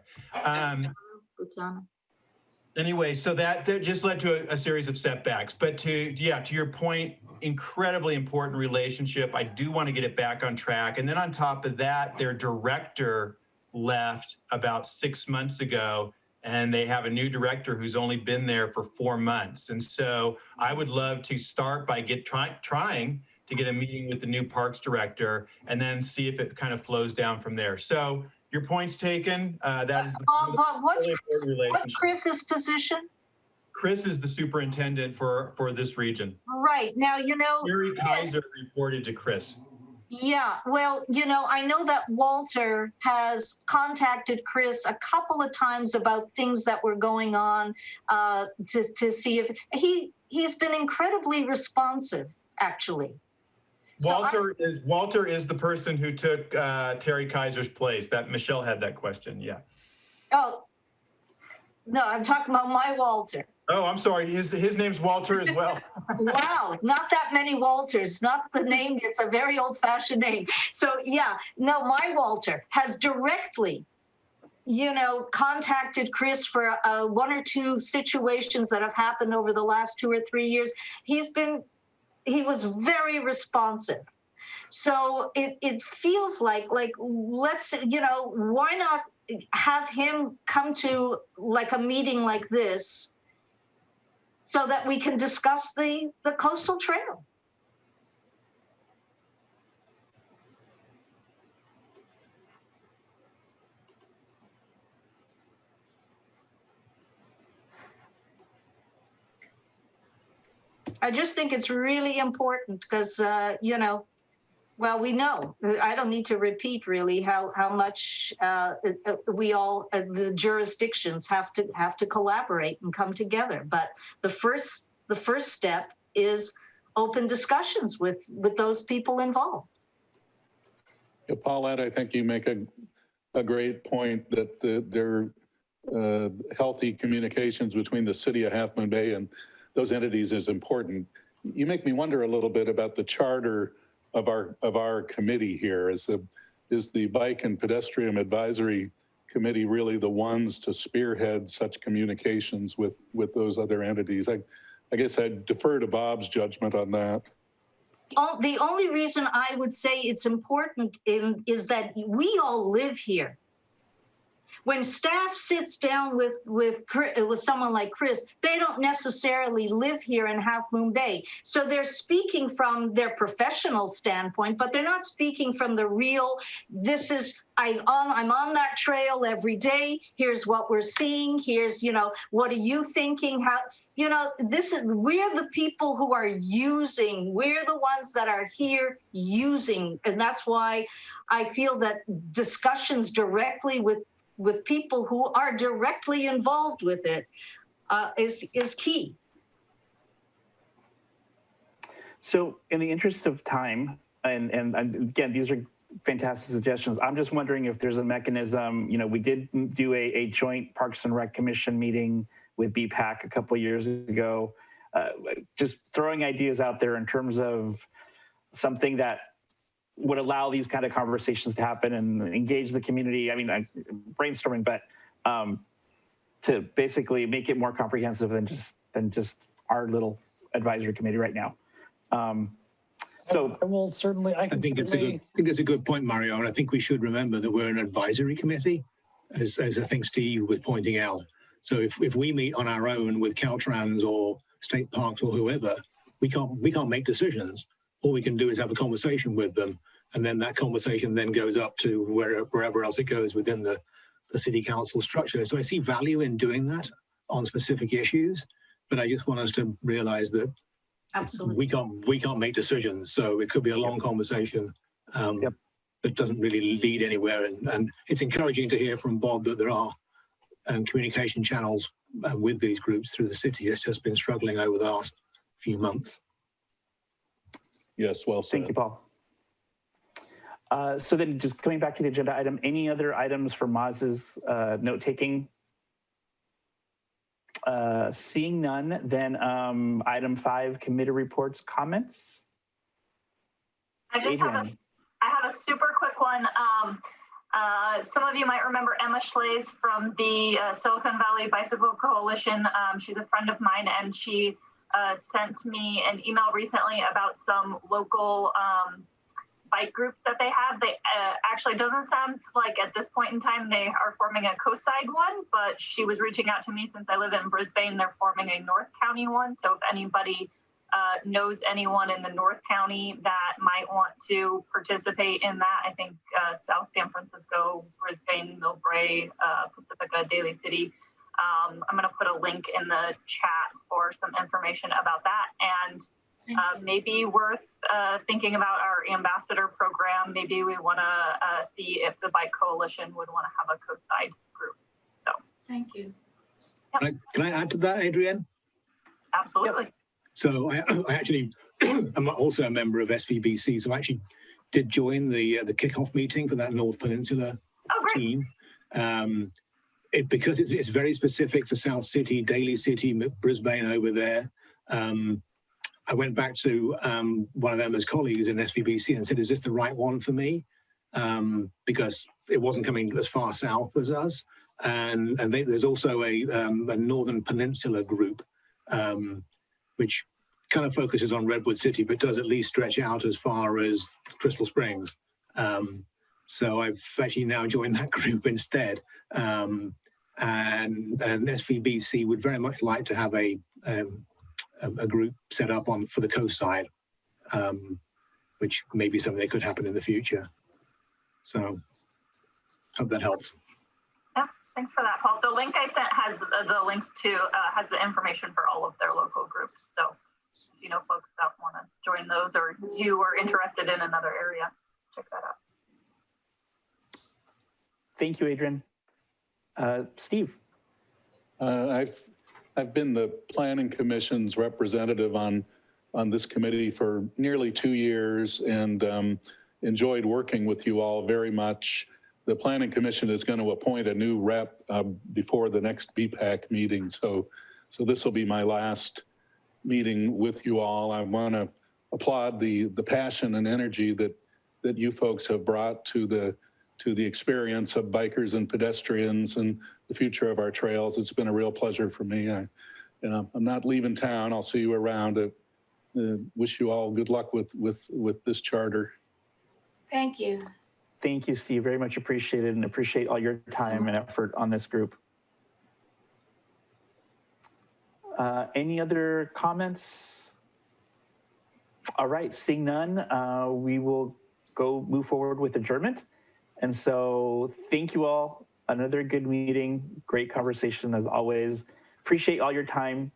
Anyway, so that just led to a series of setbacks. But to your point, incredibly important relationship. I do want to get it back on track. And then on top of that, their director left about 6 months ago, and they have a new director who's only been there for 4 months. And so I would love to start by trying to get a meeting with the new parks director and then see if it kind of flows down from there. So your point's taken. That is what's Chris's position? Chris is the superintendent for this region. Right. Now, you know, Terry Kaiser reported to Chris. Yeah, well, you know, I know that Walter has contacted Chris a couple of times about things that were going on to see if he's been incredibly responsive, actually. Walter is the person who took Terry Kaiser's place. That Michelle had that question. Yeah. Oh, no, I'm talking about my Walter. Oh, I'm sorry. His name's Walter as well. Wow, not that many Walters, not the name, it's a very old-fashioned name. So yeah, no, my Walter has directly, contacted Chris for 1 or 2 situations that have happened over the last 2 or 3 years. He was very responsive. So it feels like let's, why not have him come to like a meeting like this so that we can discuss the coastal trail. I just think it's really important because, well, we know, I don't need to repeat really how much we all, the jurisdictions have to collaborate and come together. But the first step is open discussions with those people involved. Yeah, Paulette, I think you make a great point that there are healthy communications between the city of Half Moon Bay and those entities is important. You make me wonder a little bit about the charter of our committee here. Is the Bike and Pedestrian Advisory Committee really the ones to spearhead such communications with those other entities? I guess I'd defer to Bob's judgment on that. The only reason I would say it's important is that we all live here. When staff sits down with someone like Chris, they don't necessarily live here in Half Moon Bay. So they're speaking from their professional standpoint, but they're not speaking from the real, I'm on that trail every day. Here's what we're seeing. Here's, what are you thinking? We're the people who are using, we're the ones that are here using. And that's why I feel that discussions directly with people who are directly involved with it is key. So in the interest of time, and again, these are fantastic suggestions. I'm just wondering if there's a mechanism, we did do a joint Parks and Rec Commission meeting with BPAC a couple of years ago, just throwing ideas out there in terms of something that would allow these kind of conversations to happen and engage the community. I mean, brainstorming, but to basically make it more comprehensive than just our little advisory committee right now. So I will certainly. I think it's a good point, Mario. And I think we should remember that we're an advisory committee, as I think Steve was pointing out. So if we meet on our own with Caltrans or state parks or whoever, we can't make decisions. All we can do is have a conversation with them, and then that conversation then goes up to wherever else it goes within the city council structure. So I see value in doing that on specific issues, but I just want us to realize that absolutely we can't make decisions. So it could be a long conversation that doesn't really lead anywhere. And it's encouraging to hear from Bob that there are communication channels with these groups through the city. It's just been struggling over the last few months. Yes, well said. Thank you, Paul. So then just coming back to the agenda item, any other items for Maz's note-taking? Seeing none, then item 5, committee reports, comments? I have a super quick one. Some of you might remember Emma Schlaze from the Silicon Valley Bicycle Coalition. She's a friend of mine, and she sent me an email recently about some local bike groups that they have. They actually doesn't sound like at this point in time they are forming a coast-side one, but she was reaching out to me since I live in Brisbane. They're forming a North County one. So if anybody knows anyone in the North County that might want to participate in that, I think South San Francisco, Brisbane, Millbrae, Pacifica, Daly City. I'm going to put a link in the chat for some information about that, and maybe worth thinking about our ambassador program. Maybe we want to see if the Bike Coalition would want to have a coast-side group. So thank you. Yep. Can I add to that, Adrienne? Absolutely. Yep. So I actually am also a member of SVBC, so I actually did join the kickoff meeting for that North Peninsula team. because it's very specific for South City, Daly City, Brisbane over there. I went back to one of Emma's colleagues in SVBC and said, is this the right one for me? Because it wasn't coming as far south as us. And there's also a Northern Peninsula group, which kind of focuses on Redwood City, but does at least stretch out as far as Crystal Springs. So I've actually now joined that group instead. And SVBC would very much like to have a group set up for the coast side, which may be something that could happen in the future. So hope that helps. Yeah, thanks for that, Paul. The link I sent has the links to, has the information for all of their local groups. So if you know folks that want to join those, or you are interested in another area, check that out. Thank you, Adrian. Steve. I've been the Planning Commission's representative on this committee for nearly 2 years and enjoyed working with you all very much. The Planning Commission is going to appoint a new rep before the next BPAC meeting. So this will be my last meeting with you all. I want to applaud the passion and energy that you folks have brought to the experience of bikers and pedestrians and the future of our trails. It's been a real pleasure for me. I'm not leaving town. I'll see you around. Wish you all good luck with this charter. Thank you. Thank you, Steve. Very much appreciated, and appreciate all your time and effort on this group. Any other comments? All right, seeing none, we will move forward with adjournment. And so thank you all. Another good meeting, great conversation as always. Appreciate all your time.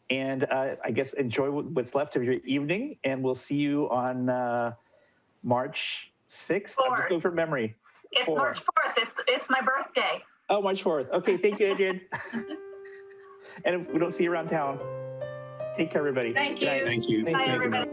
And I guess enjoy what's left of your evening. And we'll see you on March 6th. I'm just going from memory. It's March 4th. It's my birthday. Oh, March 4th. Okay, thank you, Adrian. And if we don't see you around town, take care, everybody. Thank you. Thank you. Bye, everybody.